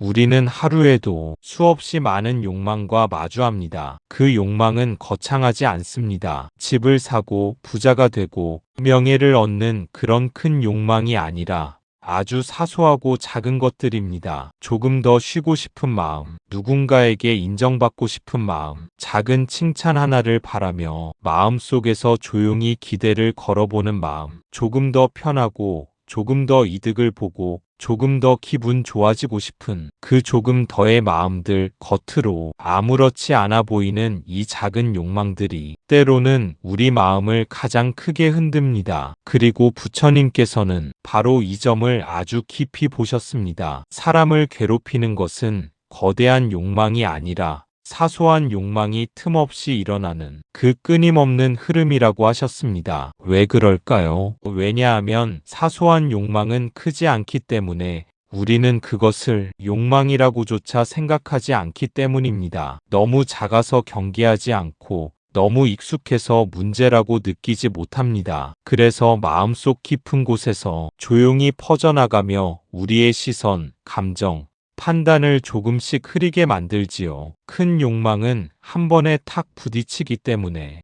우리는 하루에도 수없이 많은 욕망과 마주합니다. 그 욕망은 거창하지 않습니다. 집을 사고 부자가 되고 명예를 얻는 그런 큰 욕망이 아니라 아주 사소하고 작은 것들입니다. 조금 더 쉬고 싶은 마음, 누군가에게 인정받고 싶은 마음, 작은 칭찬 하나를 바라며 마음속에서 조용히 기대를 걸어보는 마음, 조금 더 편하고 조금 더 이득을 보고 조금 더 기분 좋아지고 싶은 그 조금 더의 마음들, 겉으로 아무렇지 않아 보이는 이 작은 욕망들이 때로는 우리 마음을 가장 크게 흔듭니다. 그리고 부처님께서는 바로 이 점을 아주 깊이 보셨습니다. 사람을 괴롭히는 것은 거대한 욕망이 아니라 사소한 욕망이 틈없이 일어나는 그 끊임없는 흐름이라고 하셨습니다. 왜 그럴까요? 왜냐하면 사소한 욕망은 크지 않기 때문에 우리는 그것을 욕망이라고조차 생각하지 않기 때문입니다. 너무 작아서 경계하지 않고 너무 익숙해서 문제라고 느끼지 못합니다. 그래서 마음속 깊은 곳에서 조용히 퍼져나가며 우리의 시선, 감정, 판단을 조금씩 흐리게 만들지요. 큰 욕망은 한 번에 탁 부딪히기 때문에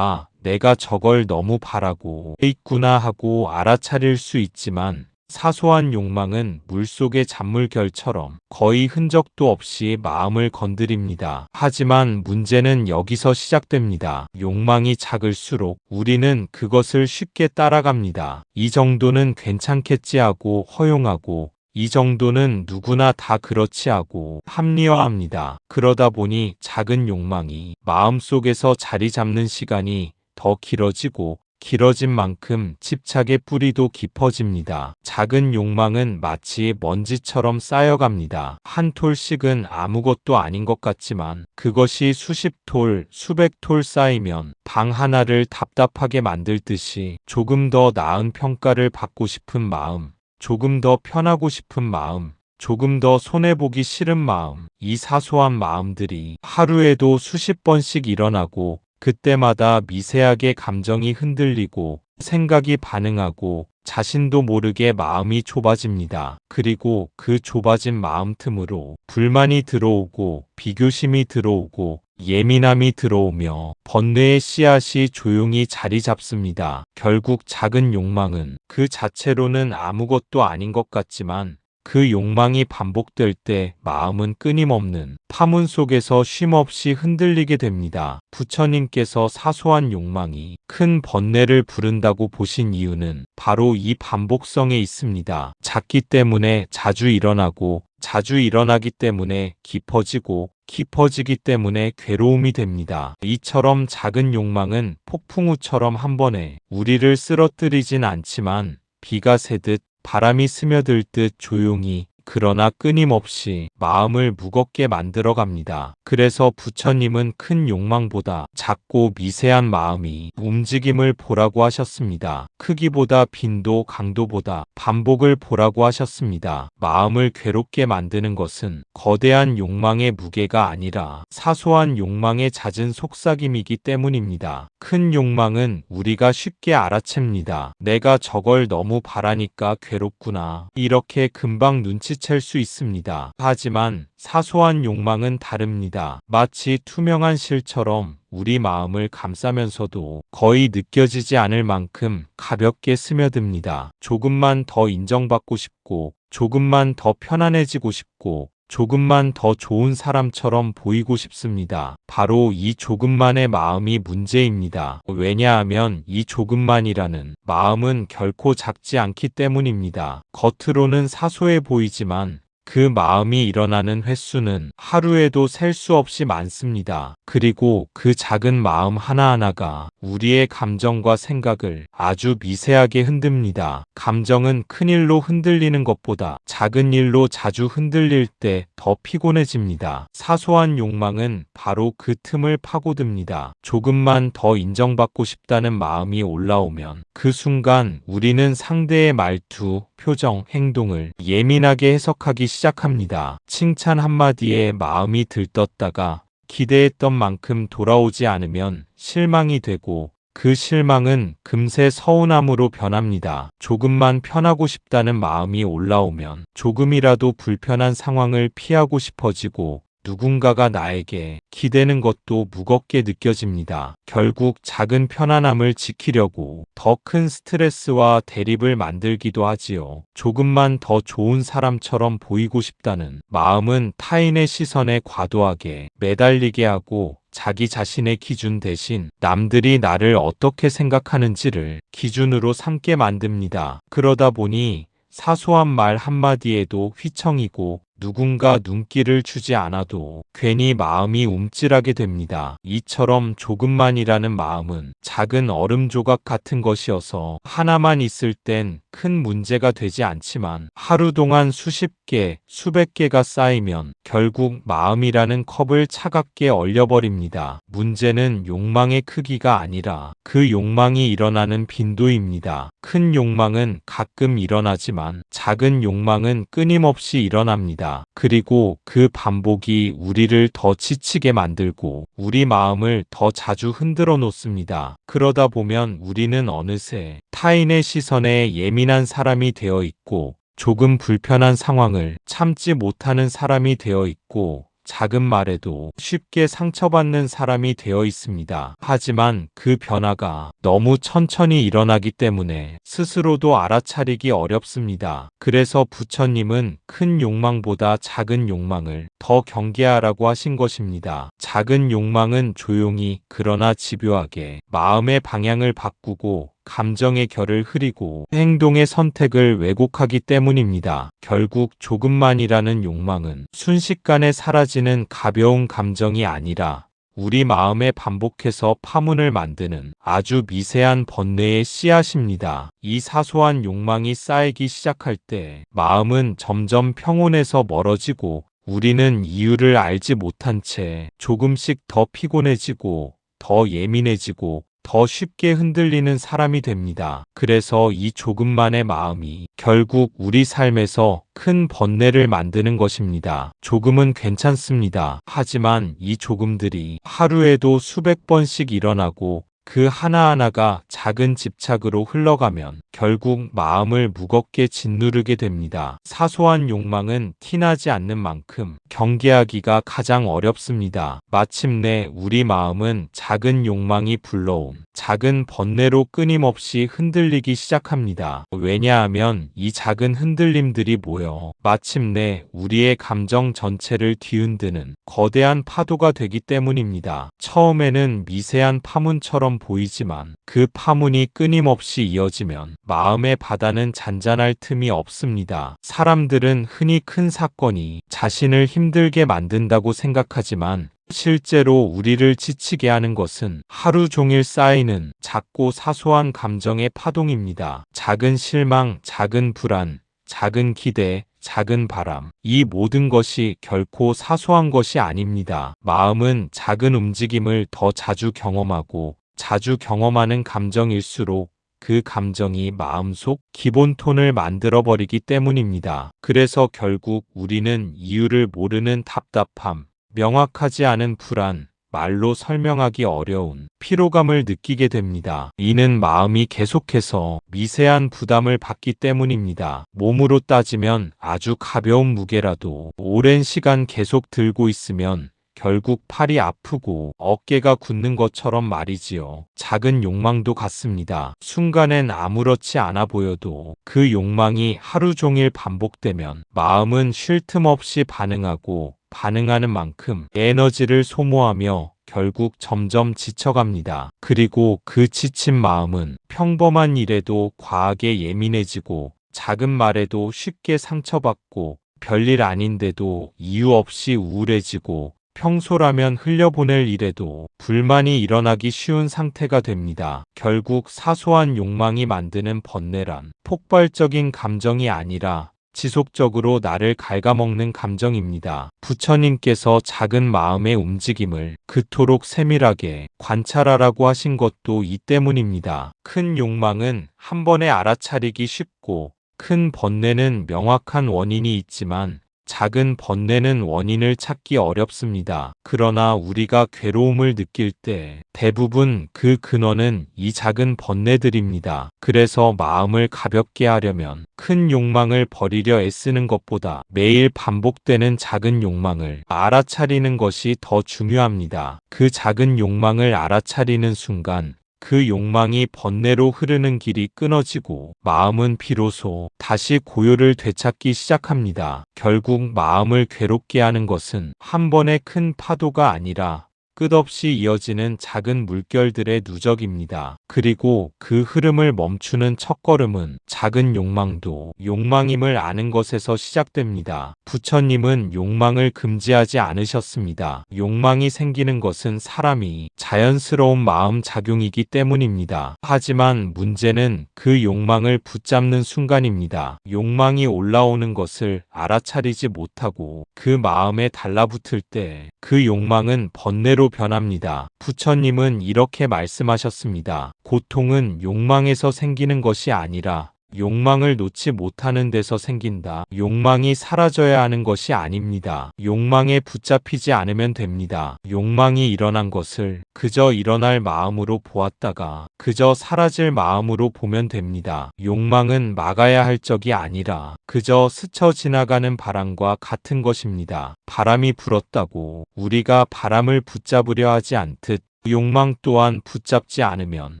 내가 저걸 너무 바라고 있구나 하고 알아차릴 수 있지만 사소한 욕망은 물속의 잔물결처럼 거의 흔적도 없이 마음을 건드립니다. 하지만 문제는 여기서 시작됩니다. 욕망이 작을수록 우리는 그것을 쉽게 따라갑니다. 이 정도는 괜찮겠지 하고 허용하고 이 정도는 누구나 다 그렇지 하고 합리화합니다. 그러다 보니 작은 욕망이 마음속에서 자리 잡는 시간이 더 길어지고 길어진 만큼 집착의 뿌리도 깊어집니다. 작은 욕망은 마치 먼지처럼 쌓여갑니다. 한 톨씩은 아무것도 아닌 것 같지만 그것이 수십 톨, 수백 톨 쌓이면 방 하나를 답답하게 만들 듯이 조금 더 나은 평가를 받고 싶은 마음, 조금 더 편하고 싶은 마음, 조금 더 손해보기 싫은 마음, 이 사소한 마음들이 하루에도 수십 번씩 일어나고 그때마다 미세하게 감정이 흔들리고 생각이 반응하고 자신도 모르게 마음이 좁아집니다. 그리고 그 좁아진 마음 틈으로 불만이 들어오고 비교심이 들어오고 예민함이 들어오며 번뇌의 씨앗이 조용히 자리 잡습니다. 결국 작은 욕망은 그 자체로는 아무것도 아닌 것 같지만 그 욕망이 반복될 때 마음은 끊임없는 파문 속에서 쉼없이 흔들리게 됩니다. 부처님께서 사소한 욕망이 큰 번뇌를 부른다고 보신 이유는 바로 이 반복성에 있습니다. 작기 때문에 자주 일어나고 자주 일어나기 때문에 깊어지고 깊어지기 때문에 괴로움이 됩니다. 이처럼 작은 욕망은 폭풍우처럼 한 번에 우리를 쓰러뜨리진 않지만 비가 새듯 바람이 스며들 듯 조용히 그러나 끊임없이 마음을 무겁게 만들어 갑니다. 그래서 부처님은 큰 욕망보다 작고 미세한 마음이 움직임을 보라고 하셨습니다. 크기보다 빈도, 강도보다 반복을 보라고 하셨습니다. 마음을 괴롭게 만드는 것은 거대한 욕망의 무게가 아니라 사소한 욕망의 잦은 속삭임이기 때문입니다. 큰 욕망은 우리가 쉽게 알아챕니다. 내가 저걸 너무 바라니까 괴롭구나. 이렇게 금방 눈치챌 수 있습니다. 하지만 사소한 욕망은 다릅니다. 마치 투명한 실처럼 우리 마음을 감싸면서도 거의 느껴지지 않을 만큼 가볍게 스며듭니다. 조금만 더 인정받고 싶고, 조금만 더 편안해지고 싶고, 조금만 더 좋은 사람처럼 보이고 싶습니다. 바로 이 조금만의 마음이 문제입니다. 왜냐하면 이 조금만이라는 마음은 결코 작지 않기 때문입니다. 겉으로는 사소해 보이지만 그 마음이 일어나는 횟수는 하루에도 셀 수 없이 많습니다. 그리고 그 작은 마음 하나하나가 우리의 감정과 생각을 아주 미세하게 흔듭니다. 감정은 큰 일로 흔들리는 것보다 작은 일로 자주 흔들릴 때 더 피곤해집니다. 사소한 욕망은 바로 그 틈을 파고듭니다. 조금만 더 인정받고 싶다는 마음이 올라오면 그 순간 우리는 상대의 말투, 표정, 행동을 예민하게 해석하기 시작합니다. 칭찬 한마디에 마음이 들떴다가 기대했던 만큼 돌아오지 않으면 실망이 되고 그 실망은 금세 서운함으로 변합니다. 조금만 편하고 싶다는 마음이 올라오면 조금이라도 불편한 상황을 피하고 싶어지고 누군가가 나에게 기대는 것도 무겁게 느껴집니다. 결국 작은 편안함을 지키려고 더 큰 스트레스와 대립을 만들기도 하지요. 조금만 더 좋은 사람처럼 보이고 싶다는 마음은 타인의 시선에 과도하게 매달리게 하고 자기 자신의 기준 대신 남들이 나를 어떻게 생각하는지를 기준으로 삼게 만듭니다. 그러다 보니 사소한 말 한마디에도 휘청이고 누군가 눈길을 주지 않아도 괜히 마음이 움찔하게 됩니다. 이처럼 조금만이라는 마음은 작은 얼음 조각 같은 것이어서 하나만 있을 땐 큰 문제가 되지 않지만 하루 동안 수십 개, 수백 개가 쌓이면 결국 마음이라는 컵을 차갑게 얼려버립니다. 문제는 욕망의 크기가 아니라 그 욕망이 일어나는 빈도입니다. 큰 욕망은 가끔 일어나지만 작은 욕망은 끊임없이 일어납니다. 그리고 그 반복이 우리를 더 지치게 만들고 우리 마음을 더 자주 흔들어 놓습니다. 그러다 보면 우리는 어느새 타인의 시선에 예민한 사람이 되어 있고 조금 불편한 상황을 참지 못하는 사람이 되어 있고 작은 말에도 쉽게 상처받는 사람이 되어 있습니다. 하지만 그 변화가 너무 천천히 일어나기 때문에 스스로도 알아차리기 어렵습니다. 그래서 부처님은 큰 욕망보다 작은 욕망을 더 경계하라고 하신 것입니다. 작은 욕망은 조용히 그러나 집요하게 마음의 방향을 바꾸고 감정의 결을 흐리고 행동의 선택을 왜곡하기 때문입니다. 결국 조금만이라는 욕망은 순식간에 사라지는 가벼운 감정이 아니라 우리 마음에 반복해서 파문을 만드는 아주 미세한 번뇌의 씨앗입니다. 이 사소한 욕망이 쌓이기 시작할 때 마음은 점점 평온에서 멀어지고 우리는 이유를 알지 못한 채 조금씩 더 피곤해지고 더 예민해지고 더 쉽게 흔들리는 사람이 됩니다. 그래서 이 조금만의 마음이 결국 우리 삶에서 큰 번뇌를 만드는 것입니다. 조금은 괜찮습니다. 하지만 이 조금들이 하루에도 수백 번씩 일어나고 그 하나하나가 작은 집착으로 흘러가면 결국 마음을 무겁게 짓누르게 됩니다. 사소한 욕망은 티나지 않는 만큼 경계하기가 가장 어렵습니다. 마침내 우리 마음은 작은 욕망이 불러온 작은 번뇌로 끊임없이 흔들리기 시작합니다. 왜냐하면 이 작은 흔들림들이 모여 마침내 우리의 감정 전체를 뒤흔드는 거대한 파도가 되기 때문입니다. 처음에는 미세한 파문처럼 보이지만 그 파문이 끊임없이 이어지면 마음의 바다는 잔잔할 틈이 없습니다. 사람들은 흔히 큰 사건이 자신을 힘들게 만든다고 생각하지만 실제로 우리를 지치게 하는 것은 하루 종일 쌓이는 작고 사소한 감정의 파동입니다. 작은 실망, 작은 불안, 작은 기대, 작은 바람, 이 모든 것이 결코 사소한 것이 아닙니다. 마음은 작은 움직임을 더 자주 경험하고 자주 경험하는 감정일수록 그 감정이 마음속 기본 톤을 만들어버리기 때문입니다. 그래서 결국 우리는 이유를 모르는 답답함, 명확하지 않은 불안, 말로 설명하기 어려운 피로감을 느끼게 됩니다. 이는 마음이 계속해서 미세한 부담을 받기 때문입니다. 몸으로 따지면 아주 가벼운 무게라도 오랜 시간 계속 들고 있으면 결국 팔이 아프고 어깨가 굳는 것처럼 말이지요. 작은 욕망도 같습니다. 순간엔 아무렇지 않아 보여도 그 욕망이 하루 종일 반복되면 마음은 쉴 틈 없이 반응하고 반응하는 만큼 에너지를 소모하며 결국 점점 지쳐갑니다. 그리고 그 지친 마음은 평범한 일에도 과하게 예민해지고 작은 말에도 쉽게 상처받고 별일 아닌데도 이유 없이 우울해지고 평소라면 흘려보낼 일에도 불만이 일어나기 쉬운 상태가 됩니다. 결국 사소한 욕망이 만드는 번뇌란 폭발적인 감정이 아니라 지속적으로 나를 갉아먹는 감정입니다. 부처님께서 작은 마음의 움직임을 그토록 세밀하게 관찰하라고 하신 것도 이 때문입니다. 큰 욕망은 한 번에 알아차리기 쉽고 큰 번뇌는 명확한 원인이 있지만 작은 번뇌는 원인을 찾기 어렵습니다. 그러나 우리가 괴로움을 느낄 때 대부분 그 근원은 이 작은 번뇌들입니다. 그래서 마음을 가볍게 하려면 큰 욕망을 버리려 애쓰는 것보다 매일 반복되는 작은 욕망을 알아차리는 것이 더 중요합니다. 그 작은 욕망을 알아차리는 순간 그 욕망이 번뇌로 흐르는 길이 끊어지고 마음은 비로소 다시 고요를 되찾기 시작합니다. 결국 마음을 괴롭게 하는 것은 한 번의 큰 파도가 아니라 끝없이 이어지는 작은 물결들의 누적입니다. 그리고 그 흐름을 멈추는 첫걸음은 작은 욕망도 욕망임을 아는 것에서 시작됩니다. 부처님은 욕망을 금지하지 않으셨습니다. 욕망이 생기는 것은 사람이 자연스러운 마음 작용이기 때문입니다. 하지만 문제는 그 욕망을 붙잡는 순간입니다. 욕망이 올라오는 것을 알아차리지 못하고 그 마음에 달라붙을 때 그 욕망은 번뇌로 변합니다. 부처님은 이렇게 말씀하셨습니다. 고통은 욕망에서 생기는 것이 아니라 욕망을 놓지 못하는 데서 생긴다. 욕망이 사라져야 하는 것이 아닙니다. 욕망에 붙잡히지 않으면 됩니다. 욕망이 일어난 것을 그저 일어날 마음으로 보았다가 그저 사라질 마음으로 보면 됩니다. 욕망은 막아야 할 적이 아니라 그저 스쳐 지나가는 바람과 같은 것입니다. 바람이 불었다고 우리가 바람을 붙잡으려 하지 않듯 욕망 또한 붙잡지 않으면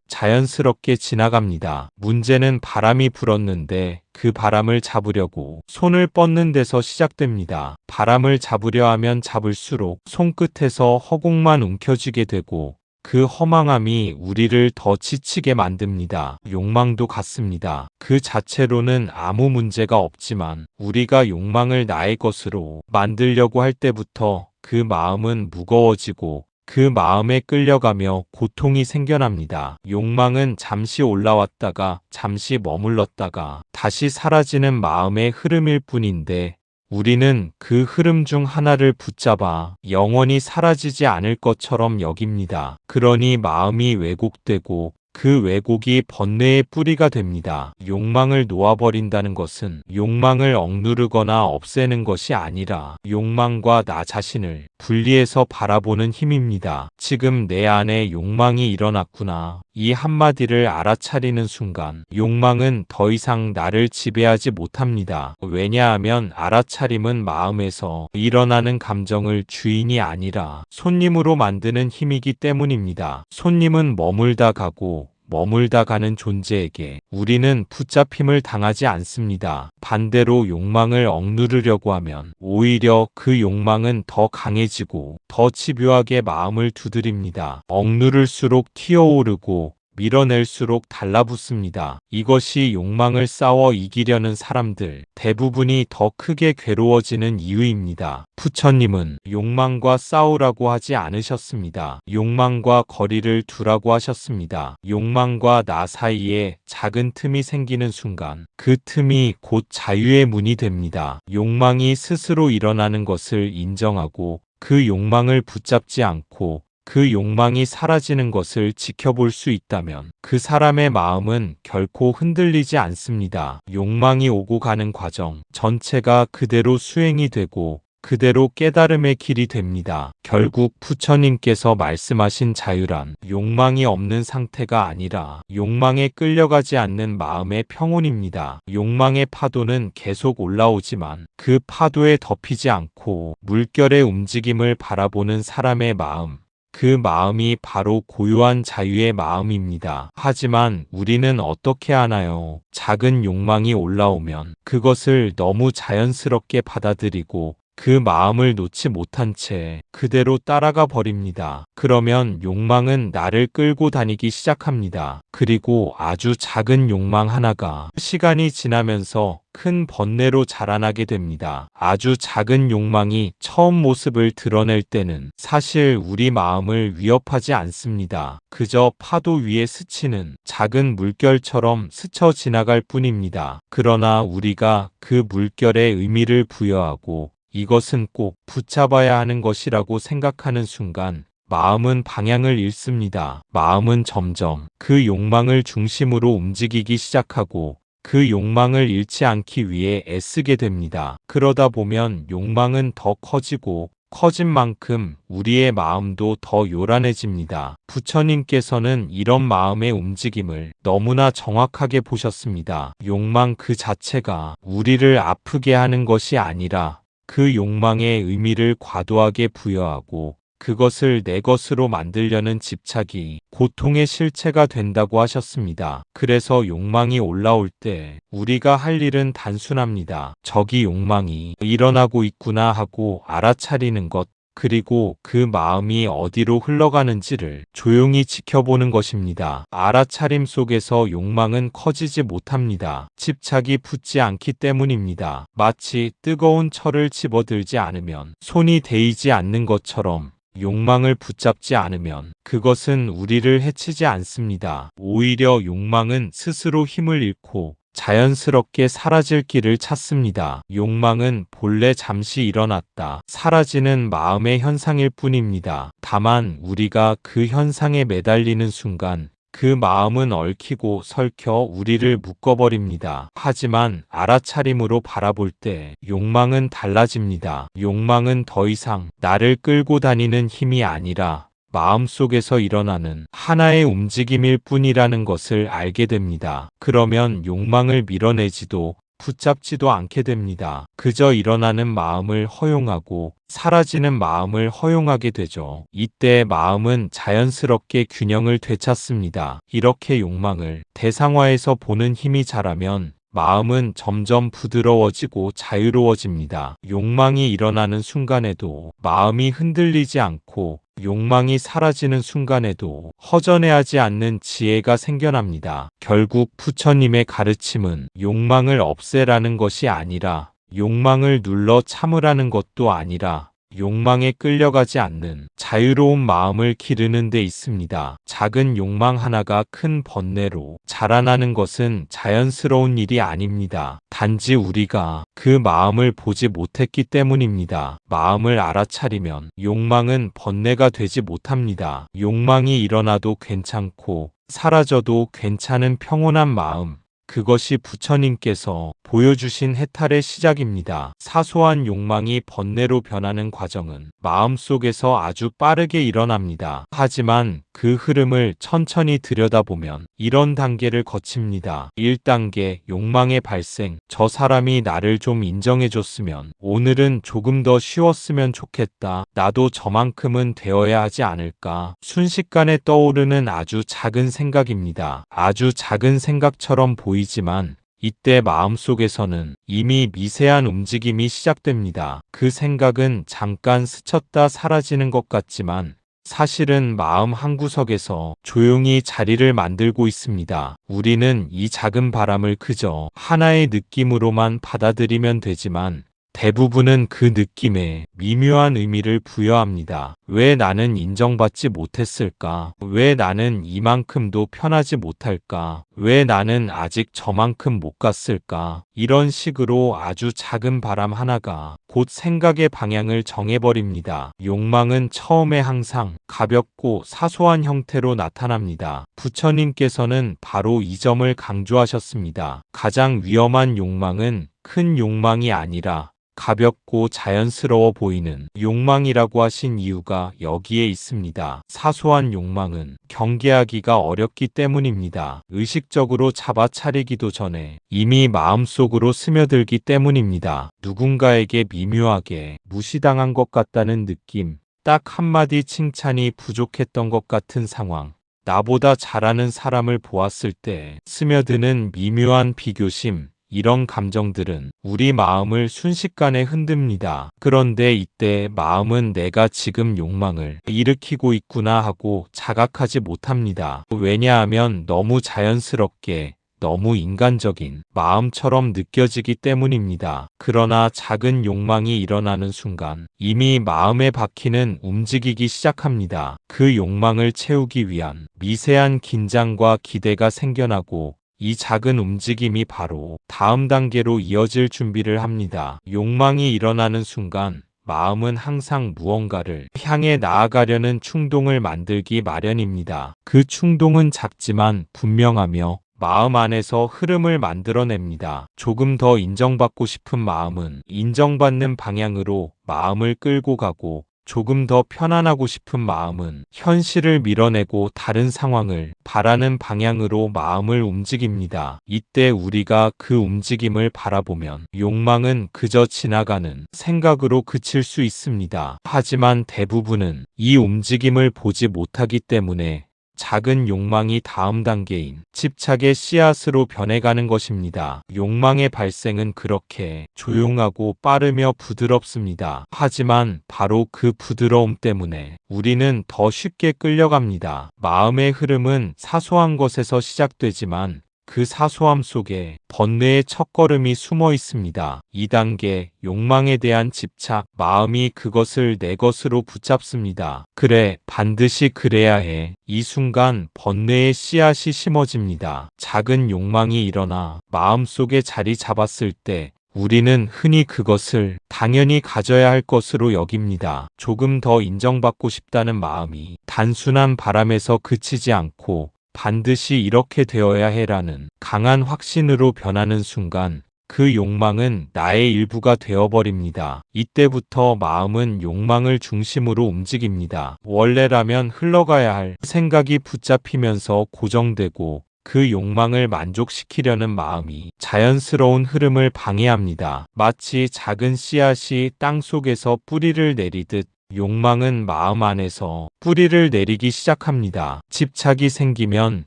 자연스럽게 지나갑니다. 문제는 바람이 불었는데 그 바람을 잡으려고 손을 뻗는 데서 시작됩니다. 바람을 잡으려 하면 잡을수록 손끝에서 허공만 움켜쥐게 되고 그 허망함이 우리를 더 지치게 만듭니다. 욕망도 같습니다. 그 자체로는 아무 문제가 없지만 우리가 욕망을 나의 것으로 만들려고 할 때부터 그 마음은 무거워지고 그 마음에 끌려가며 고통이 생겨납니다. 욕망은 잠시 올라왔다가 잠시 머물렀다가 다시 사라지는 마음의 흐름일 뿐인데 우리는 그 흐름 중 하나를 붙잡아 영원히 사라지지 않을 것처럼 여깁니다. 그러니 마음이 왜곡되고 그 왜곡이 번뇌의 뿌리가 됩니다. 욕망을 놓아버린다는 것은 욕망을 억누르거나 없애는 것이 아니라 욕망과 나 자신을 분리해서 바라보는 힘입니다. 지금 내 안에 욕망이 일어났구나. 이 한마디를 알아차리는 순간 욕망은 더 이상 나를 지배하지 못합니다. 왜냐하면 알아차림은 마음에서 일어나는 감정을 주인이 아니라 손님으로 만드는 힘이기 때문입니다. 손님은 머물다 가고 머물다 가는 존재에게 우리는 붙잡힘을 당하지 않습니다. 반대로 욕망을 억누르려고 하면 오히려 그 욕망은 더 강해지고 더 집요하게 마음을 두드립니다. 억누를수록 튀어오르고 밀어낼수록 달라붙습니다. 이것이 욕망을 싸워 이기려는 사람들 대부분이 더 크게 괴로워지는 이유입니다. 부처님은 욕망과 싸우라고 하지 않으셨습니다. 욕망과 거리를 두라고 하셨습니다. 욕망과 나 사이에 작은 틈이 생기는 순간 그 틈이 곧 자유의 문이 됩니다. 욕망이 스스로 일어나는 것을 인정하고 그 욕망을 붙잡지 않고 그 욕망이 사라지는 것을 지켜볼 수 있다면 그 사람의 마음은 결코 흔들리지 않습니다. 욕망이 오고 가는 과정 전체가 그대로 수행이 되고 그대로 깨달음의 길이 됩니다. 결국 부처님께서 말씀하신 자유란 욕망이 없는 상태가 아니라 욕망에 끌려가지 않는 마음의 평온입니다. 욕망의 파도는 계속 올라오지만 그 파도에 덮이지 않고 물결의 움직임을 바라보는 사람의 마음 그 마음이 바로 고요한 자유의 마음입니다. 하지만 우리는 어떻게 하나요? 작은 욕망이 올라오면 그것을 너무 자연스럽게 받아들이고 그 마음을 놓지 못한 채 그대로 따라가 버립니다. 그러면 욕망은 나를 끌고 다니기 시작합니다. 그리고 아주 작은 욕망 하나가 시간이 지나면서 큰 번뇌로 자라나게 됩니다. 아주 작은 욕망이 처음 모습을 드러낼 때는 사실 우리 마음을 위협하지 않습니다. 그저 파도 위에 스치는 작은 물결처럼 스쳐 지나갈 뿐입니다. 그러나 우리가 그 물결에 의미를 부여하고 이것은 꼭 붙잡아야 하는 것이라고 생각하는 순간 마음은 방향을 잃습니다. 마음은 점점 그 욕망을 중심으로 움직이기 시작하고 그 욕망을 잃지 않기 위해 애쓰게 됩니다. 그러다 보면 욕망은 더 커지고 커진 만큼 우리의 마음도 더 요란해집니다. 부처님께서는 이런 마음의 움직임을 너무나 정확하게 보셨습니다. 욕망 그 자체가 우리를 아프게 하는 것이 아니라 그 욕망의 의미를 과도하게 부여하고 그것을 내 것으로 만들려는 집착이 고통의 실체가 된다고 하셨습니다. 그래서 욕망이 올라올 때 우리가 할 일은 단순합니다. 저기 욕망이 일어나고 있구나 하고 알아차리는 것, 그리고 그 마음이 어디로 흘러가는지를 조용히 지켜보는 것입니다. 알아차림 속에서 욕망은 커지지 못합니다. 집착이 붙지 않기 때문입니다. 마치 뜨거운 철을 집어들지 않으면 손이 데이지 않는 것처럼 욕망을 붙잡지 않으면 그것은 우리를 해치지 않습니다. 오히려 욕망은 스스로 힘을 잃고 자연스럽게 사라질 길을 찾습니다. 욕망은 본래 잠시 일어났다 사라지는 마음의 현상일 뿐입니다. 다만 우리가 그 현상에 매달리는 순간 그 마음은 얽히고 설켜 우리를 묶어버립니다. 하지만 알아차림으로 바라볼 때 욕망은 달라집니다. 욕망은 더 이상 나를 끌고 다니는 힘이 아니라 마음속에서 일어나는 하나의 움직임일 뿐이라는 것을 알게 됩니다. 그러면 욕망을 밀어내지도 붙잡지도 않게 됩니다. 그저 일어나는 마음을 허용하고 사라지는 마음을 허용하게 되죠. 이때 마음은 자연스럽게 균형을 되찾습니다. 이렇게 욕망을 대상화해서 보는 힘이 자라면 마음은 점점 부드러워지고 자유로워집니다. 욕망이 일어나는 순간에도 마음이 흔들리지 않고 욕망이 사라지는 순간에도 허전해하지 않는 지혜가 생겨납니다. 결국 부처님의 가르침은 욕망을 없애라는 것이 아니라 욕망을 눌러 참으라는 것도 아니라 욕망에 끌려가지 않는 자유로운 마음을 기르는 데 있습니다. 작은 욕망 하나가 큰 번뇌로 자라나는 것은 자연스러운 일이 아닙니다. 단지 우리가 그 마음을 보지 못했기 때문입니다. 마음을 알아차리면 욕망은 번뇌가 되지 못합니다. 욕망이 일어나도 괜찮고 사라져도 괜찮은 평온한 마음, 그것이 부처님께서 보여주신 해탈의 시작입니다. 사소한 욕망이 번뇌로 변하는 과정은 마음속에서 아주 빠르게 일어납니다. 하지만 그 흐름을 천천히 들여다보면 이런 단계를 거칩니다. 1단계 욕망의 발생. 저 사람이 나를 좀 인정해줬으면, 오늘은 조금 더 쉬웠으면 좋겠다. 나도 저만큼은 되어야 하지 않을까. 순식간에 떠오르는 아주 작은 생각입니다. 아주 작은 생각처럼 보이지만 이때 마음속에서는 이미 미세한 움직임이 시작됩니다. 그 생각은 잠깐 스쳤다 사라지는 것 같지만 사실은 마음 한구석에서 조용히 자리를 만들고 있습니다. 우리는 이 작은 바람을 그저 하나의 느낌으로만 받아들이면 되지만 대부분은 그 느낌에 미묘한 의미를 부여합니다. 왜 나는 인정받지 못했을까? 왜 나는 이만큼도 편하지 못할까? 왜 나는 아직 저만큼 못 갔을까? 이런 식으로 아주 작은 바람 하나가 곧 생각의 방향을 정해버립니다. 욕망은 처음에 항상 가볍고 사소한 형태로 나타납니다. 부처님께서는 바로 이 점을 강조하셨습니다. 가장 위험한 욕망은 큰 욕망이 아니라 가볍고 자연스러워 보이는 욕망이라고 하신 이유가 여기에 있습니다. 사소한 욕망은 경계하기가 어렵기 때문입니다. 의식적으로 잡아차리기도 전에 이미 마음속으로 스며들기 때문입니다. 누군가에게 미묘하게 무시당한 것 같다는 느낌, 딱 한마디 칭찬이 부족했던 것 같은 상황, 나보다 잘하는 사람을 보았을 때 스며드는 미묘한 비교심, 이런 감정들은 우리 마음을 순식간에 흔듭니다. 그런데 이때 마음은 내가 지금 욕망을 일으키고 있구나 하고 자각하지 못합니다. 왜냐하면 너무 자연스럽게, 너무 인간적인 마음처럼 느껴지기 때문입니다. 그러나 작은 욕망이 일어나는 순간 이미 마음의 바퀴는 움직이기 시작합니다. 그 욕망을 채우기 위한 미세한 긴장과 기대가 생겨나고 이 작은 움직임이 바로 다음 단계로 이어질 준비를 합니다. 욕망이 일어나는 순간 마음은 항상 무언가를 향해 나아가려는 충동을 만들기 마련입니다. 그 충동은 작지만 분명하며 마음 안에서 흐름을 만들어냅니다. 조금 더 인정받고 싶은 마음은 인정받는 방향으로 마음을 끌고 가고, 조금 더 편안하고 싶은 마음은 현실을 밀어내고 다른 상황을 바라는 방향으로 마음을 움직입니다. 이때 우리가 그 움직임을 바라보면 욕망은 그저 지나가는 생각으로 그칠 수 있습니다. 하지만 대부분은 이 움직임을 보지 못하기 때문에 작은 욕망이 다음 단계인 집착의 씨앗으로 변해가는 것입니다. 욕망의 발생은 그렇게 조용하고 빠르며 부드럽습니다. 하지만 바로 그 부드러움 때문에 우리는 더 쉽게 끌려갑니다. 마음의 흐름은 사소한 것에서 시작되지만 그 사소함 속에 번뇌의 첫걸음이 숨어 있습니다. 2단계, 욕망에 대한 집착. 마음이 그것을 내 것으로 붙잡습니다. 그래, 반드시 그래야 해. 이 순간 번뇌의 씨앗이 심어집니다. 작은 욕망이 일어나 마음속에 자리 잡았을 때 우리는 흔히 그것을 당연히 가져야 할 것으로 여깁니다. 조금 더 인정받고 싶다는 마음이 단순한 바람에서 그치지 않고 반드시 이렇게 되어야 해라는 강한 확신으로 변하는 순간 그 욕망은 나의 일부가 되어버립니다. 이때부터 마음은 욕망을 중심으로 움직입니다. 원래라면 흘러가야 할 생각이 붙잡히면서 고정되고, 그 욕망을 만족시키려는 마음이 자연스러운 흐름을 방해합니다. 마치 작은 씨앗이 땅 속에서 뿌리를 내리듯 욕망은 마음 안에서 뿌리를 내리기 시작합니다. 집착이 생기면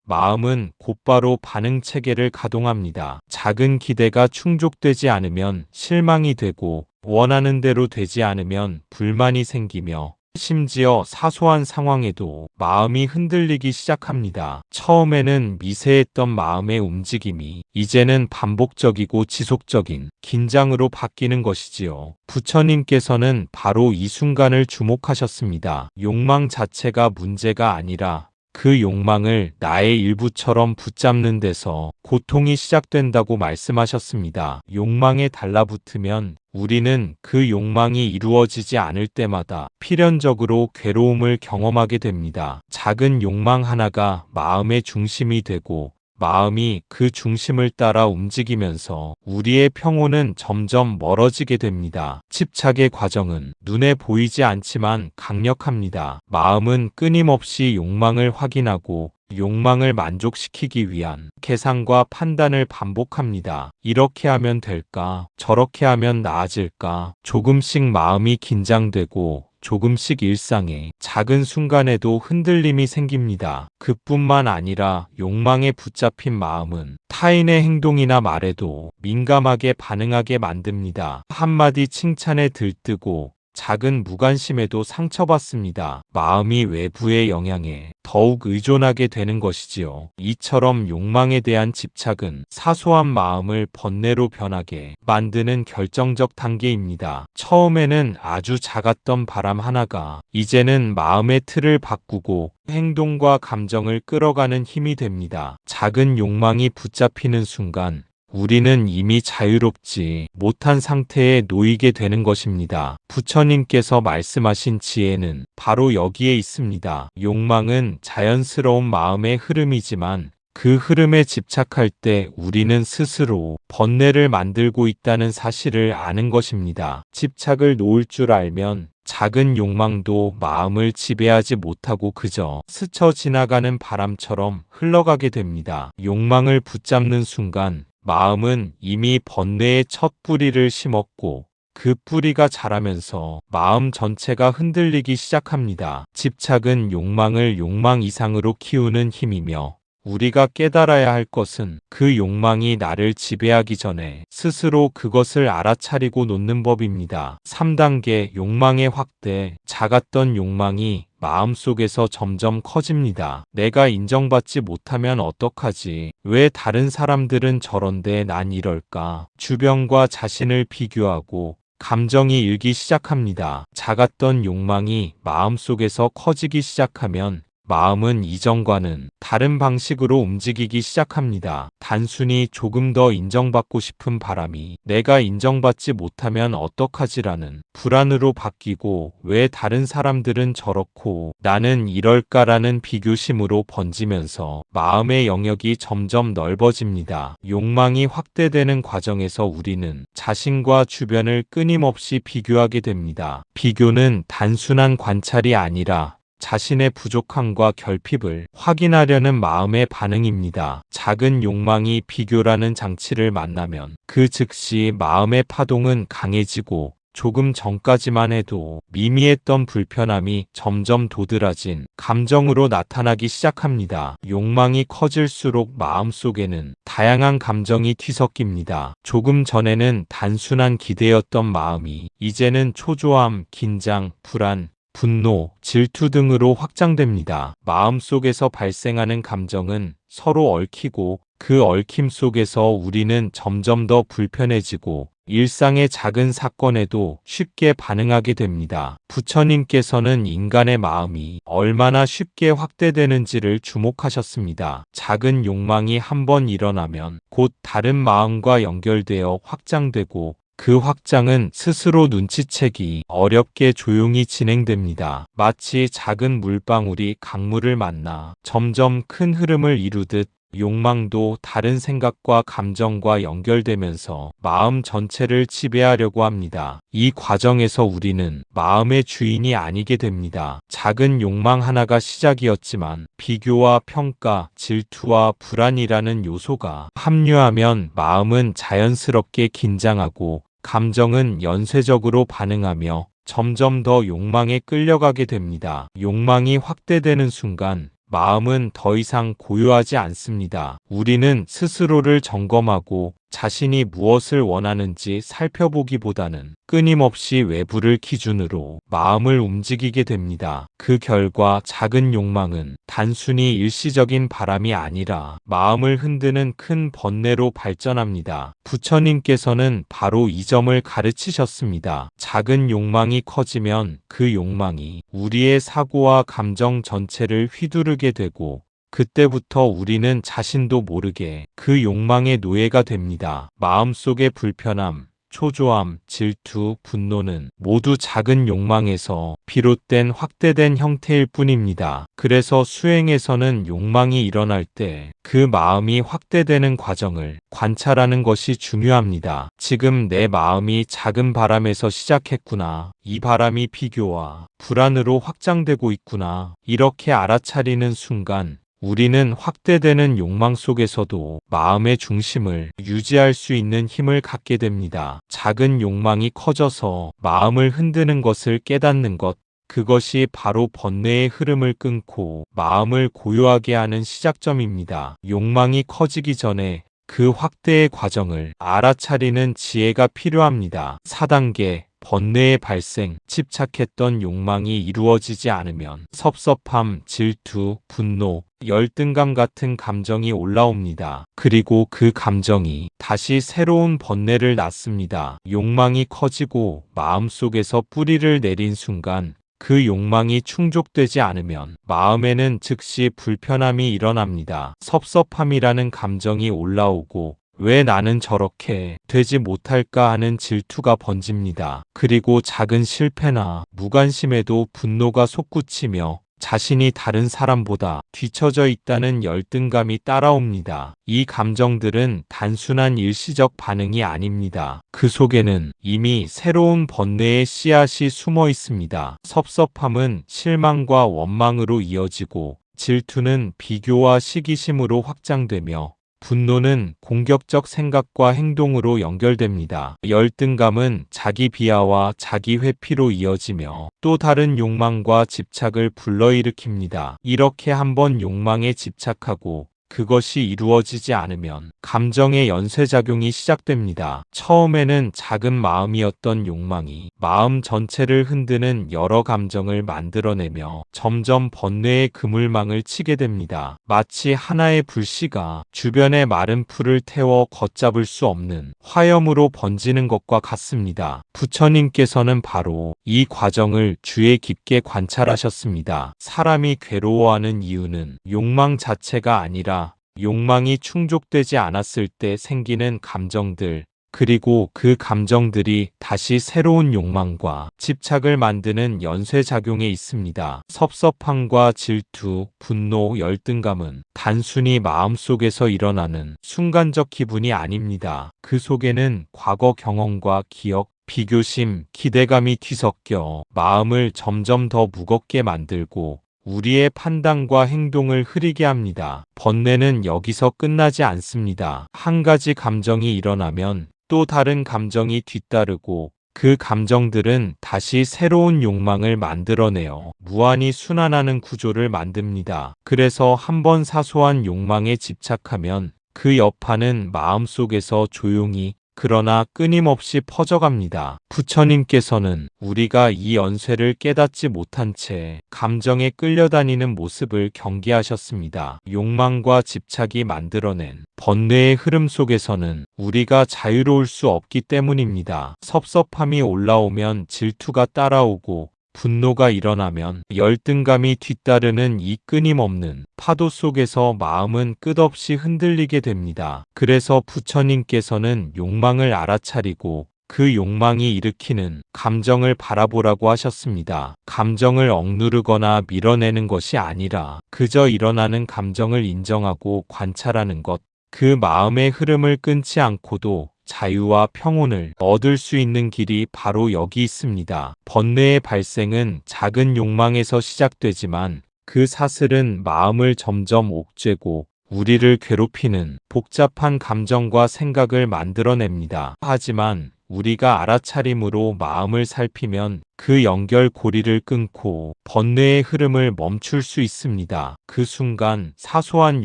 마음은 곧바로 반응 체계를 가동합니다. 작은 기대가 충족되지 않으면 실망이 되고, 원하는 대로 되지 않으면 불만이 생기며, 심지어 사소한 상황에도 마음이 흔들리기 시작합니다. 처음에는 미세했던 마음의 움직임이 이제는 반복적이고 지속적인 긴장으로 바뀌는 것이지요. 부처님께서는 바로 이 순간을 주목하셨습니다. 욕망 자체가 문제가 아니라 그 욕망을 나의 일부처럼 붙잡는 데서 고통이 시작된다고 말씀하셨습니다. 욕망에 달라붙으면 우리는 그 욕망이 이루어지지 않을 때마다 필연적으로 괴로움을 경험하게 됩니다. 작은 욕망 하나가 마음의 중심이 되고, 마음이 그 중심을 따라 움직이면서 우리의 평온은 점점 멀어지게 됩니다. 집착의 과정은 눈에 보이지 않지만 강력합니다. 마음은 끊임없이 욕망을 확인하고 욕망을 만족시키기 위한 계산과 판단을 반복합니다. 이렇게 하면 될까? 저렇게 하면 나아질까? 조금씩 마음이 긴장되고 조금씩 일상의 작은 순간에도 흔들림이 생깁니다. 그뿐만 아니라 욕망에 붙잡힌 마음은 타인의 행동이나 말에도 민감하게 반응하게 만듭니다. 한마디 칭찬에 들뜨고 작은 무관심에도 상처받습니다. 마음이 외부의 영향에 더욱 의존하게 되는 것이지요. 이처럼 욕망에 대한 집착은 사소한 마음을 번뇌로 변하게 만드는 결정적 단계입니다. 처음에는 아주 작았던 바람 하나가 이제는 마음의 틀을 바꾸고 행동과 감정을 끌어가는 힘이 됩니다. 작은 욕망이 붙잡히는 순간 우리는 이미 자유롭지 못한 상태에 놓이게 되는 것입니다. 부처님께서 말씀하신 지혜는 바로 여기에 있습니다. 욕망은 자연스러운 마음의 흐름이지만 그 흐름에 집착할 때 우리는 스스로 번뇌를 만들고 있다는 사실을 아는 것입니다. 집착을 놓을 줄 알면 작은 욕망도 마음을 지배하지 못하고 그저 스쳐 지나가는 바람처럼 흘러가게 됩니다. 욕망을 붙잡는 순간 마음은 이미 번뇌의 첫 뿌리를 심었고 그 뿌리가 자라면서 마음 전체가 흔들리기 시작합니다. 집착은 욕망을 욕망 이상으로 키우는 힘이며 우리가 깨달아야 할 것은 그 욕망이 나를 지배하기 전에 스스로 그것을 알아차리고 놓는 법입니다. 3단계 욕망의 확대. 작았던 욕망이 마음속에서 점점 커집니다. 내가 인정받지 못하면 어떡하지? 왜 다른 사람들은 저런데 난 이럴까? 주변과 자신을 비교하고 감정이 일기 시작합니다. 작았던 욕망이 마음속에서 커지기 시작하면 마음은 이전과는 다른 방식으로 움직이기 시작합니다. 단순히 조금 더 인정받고 싶은 바람이 내가 인정받지 못하면 어떡하지라는 불안으로 바뀌고, 왜 다른 사람들은 저렇고 나는 이럴까라는 비교심으로 번지면서 마음의 영역이 점점 넓어집니다. 욕망이 확대되는 과정에서 우리는 자신과 주변을 끊임없이 비교하게 됩니다. 비교는 단순한 관찰이 아니라 자신의 부족함과 결핍을 확인하려는 마음의 반응입니다. 작은 욕망이 비교라는 장치를 만나면 그 즉시 마음의 파동은 강해지고, 조금 전까지만 해도 미미했던 불편함이 점점 도드라진 감정으로 나타나기 시작합니다. 욕망이 커질수록 마음속에는 다양한 감정이 뒤섞입니다. 조금 전에는 단순한 기대였던 마음이 이제는 초조함, 긴장, 불안, 분노, 질투 등으로 확장됩니다. 마음속에서 발생하는 감정은 서로 얽히고, 그 얽힘 속에서 우리는 점점 더 불편해지고 일상의 작은 사건에도 쉽게 반응하게 됩니다. 부처님께서는 인간의 마음이 얼마나 쉽게 확대되는지를 주목하셨습니다. 작은 욕망이 한번 일어나면 곧 다른 마음과 연결되어 확장되고, 그 확장은 스스로 눈치채기 어렵게 조용히 진행됩니다. 마치 작은 물방울이 강물을 만나 점점 큰 흐름을 이루듯, 욕망도 다른 생각과 감정과 연결되면서 마음 전체를 지배하려고 합니다. 이 과정에서 우리는 마음의 주인이 아니게 됩니다. 작은 욕망 하나가 시작이었지만 비교와 평가, 질투와 불안이라는 요소가 합류하면 마음은 자연스럽게 긴장하고, 감정은 연쇄적으로 반응하며 점점 더 욕망에 끌려가게 됩니다. 욕망이 확대되는 순간 마음은 더 이상 고요하지 않습니다. 우리는 스스로를 점검하고 자신이 무엇을 원하는지 살펴보기보다는 끊임없이 외부를 기준으로 마음을 움직이게 됩니다. 그 결과 작은 욕망은 단순히 일시적인 바람이 아니라 마음을 흔드는 큰 번뇌로 발전합니다. 부처님께서는 바로 이 점을 가르치셨습니다. 작은 욕망이 커지면 그 욕망이 우리의 사고와 감정 전체를 휘두르게 되고, 그때부터 우리는 자신도 모르게 그 욕망의 노예가 됩니다. 마음속의 불편함, 초조함, 질투, 분노는 모두 작은 욕망에서 비롯된 확대된 형태일 뿐입니다. 그래서 수행에서는 욕망이 일어날 때 그 마음이 확대되는 과정을 관찰하는 것이 중요합니다. 지금 내 마음이 작은 바람에서 시작했구나. 이 바람이 비교와 불안으로 확장되고 있구나. 이렇게 알아차리는 순간 우리는 확대되는 욕망 속에서도 마음의 중심을 유지할 수 있는 힘을 갖게 됩니다. 작은 욕망이 커져서 마음을 흔드는 것을 깨닫는 것, 그것이 바로 번뇌의 흐름을 끊고 마음을 고요하게 하는 시작점입니다. 욕망이 커지기 전에 그 확대의 과정을 알아차리는 지혜가 필요합니다. 4단계 번뇌의 발생, 집착했던 욕망이 이루어지지 않으면 섭섭함, 질투, 분노, 열등감 같은 감정이 올라옵니다. 그리고 그 감정이 다시 새로운 번뇌를 낳습니다. 욕망이 커지고 마음속에서 뿌리를 내린 순간 그 욕망이 충족되지 않으면 마음에는 즉시 불편함이 일어납니다. 섭섭함이라는 감정이 올라오고, 왜 나는 저렇게 되지 못할까 하는 질투가 번집니다. 그리고 작은 실패나 무관심에도 분노가 솟구치며 자신이 다른 사람보다 뒤처져 있다는 열등감이 따라옵니다. 이 감정들은 단순한 일시적 반응이 아닙니다. 그 속에는 이미 새로운 번뇌의 씨앗이 숨어 있습니다. 섭섭함은 실망과 원망으로 이어지고, 질투는 비교와 시기심으로 확장되며, 분노는 공격적 생각과 행동으로 연결됩니다. 열등감은 자기 비하와 자기 회피로 이어지며 또 다른 욕망과 집착을 불러일으킵니다. 이렇게 한번 욕망에 집착하고 그것이 이루어지지 않으면 감정의 연쇄작용이 시작됩니다. 처음에는 작은 마음이었던 욕망이 마음 전체를 흔드는 여러 감정을 만들어내며 점점 번뇌의 그물망을 치게 됩니다. 마치 하나의 불씨가 주변의 마른 풀을 태워 걷잡을 수 없는 화염으로 번지는 것과 같습니다. 부처님께서는 바로 이 과정을 주의 깊게 관찰하셨습니다. 사람이 괴로워하는 이유는 욕망 자체가 아니라 욕망이 충족되지 않았을 때 생기는 감정들, 그리고 그 감정들이 다시 새로운 욕망과 집착을 만드는 연쇄작용에 있습니다. 섭섭함과 질투, 분노, 열등감은 단순히 마음속에서 일어나는 순간적 기분이 아닙니다. 그 속에는 과거 경험과 기억, 비교심, 기대감이 뒤섞여 마음을 점점 더 무겁게 만들고 우리의 판단과 행동을 흐리게 합니다. 번뇌는 여기서 끝나지 않습니다. 한 가지 감정이 일어나면 또 다른 감정이 뒤따르고 그 감정들은 다시 새로운 욕망을 만들어내어 무한히 순환하는 구조를 만듭니다. 그래서 한번 사소한 욕망에 집착하면 그 여파는 마음속에서 조용히 그러나 끊임없이 퍼져갑니다. 부처님께서는 우리가 이 연쇄를 깨닫지 못한 채 감정에 끌려다니는 모습을 경계하셨습니다. 욕망과 집착이 만들어낸 번뇌의 흐름 속에서는 우리가 자유로울 수 없기 때문입니다. 섭섭함이 올라오면 질투가 따라오고 분노가 일어나면 열등감이 뒤따르는 이 끊임없는 파도 속에서 마음은 끝없이 흔들리게 됩니다. 그래서 부처님께서는 욕망을 알아차리고 그 욕망이 일으키는 감정을 바라보라고 하셨습니다. 감정을 억누르거나 밀어내는 것이 아니라 그저 일어나는 감정을 인정하고 관찰하는 것, 그 마음의 흐름을 끊지 않고도 자유와 평온을 얻을 수 있는 길이 바로 여기 있습니다. 번뇌의 발생은 작은 욕망에서 시작되지만 그 사슬은 마음을 점점 옥죄고 우리를 괴롭히는 복잡한 감정과 생각을 만들어냅니다. 하지만 우리가 알아차림으로 마음을 살피면 그 연결고리를 끊고 번뇌의 흐름을 멈출 수 있습니다. 그 순간 사소한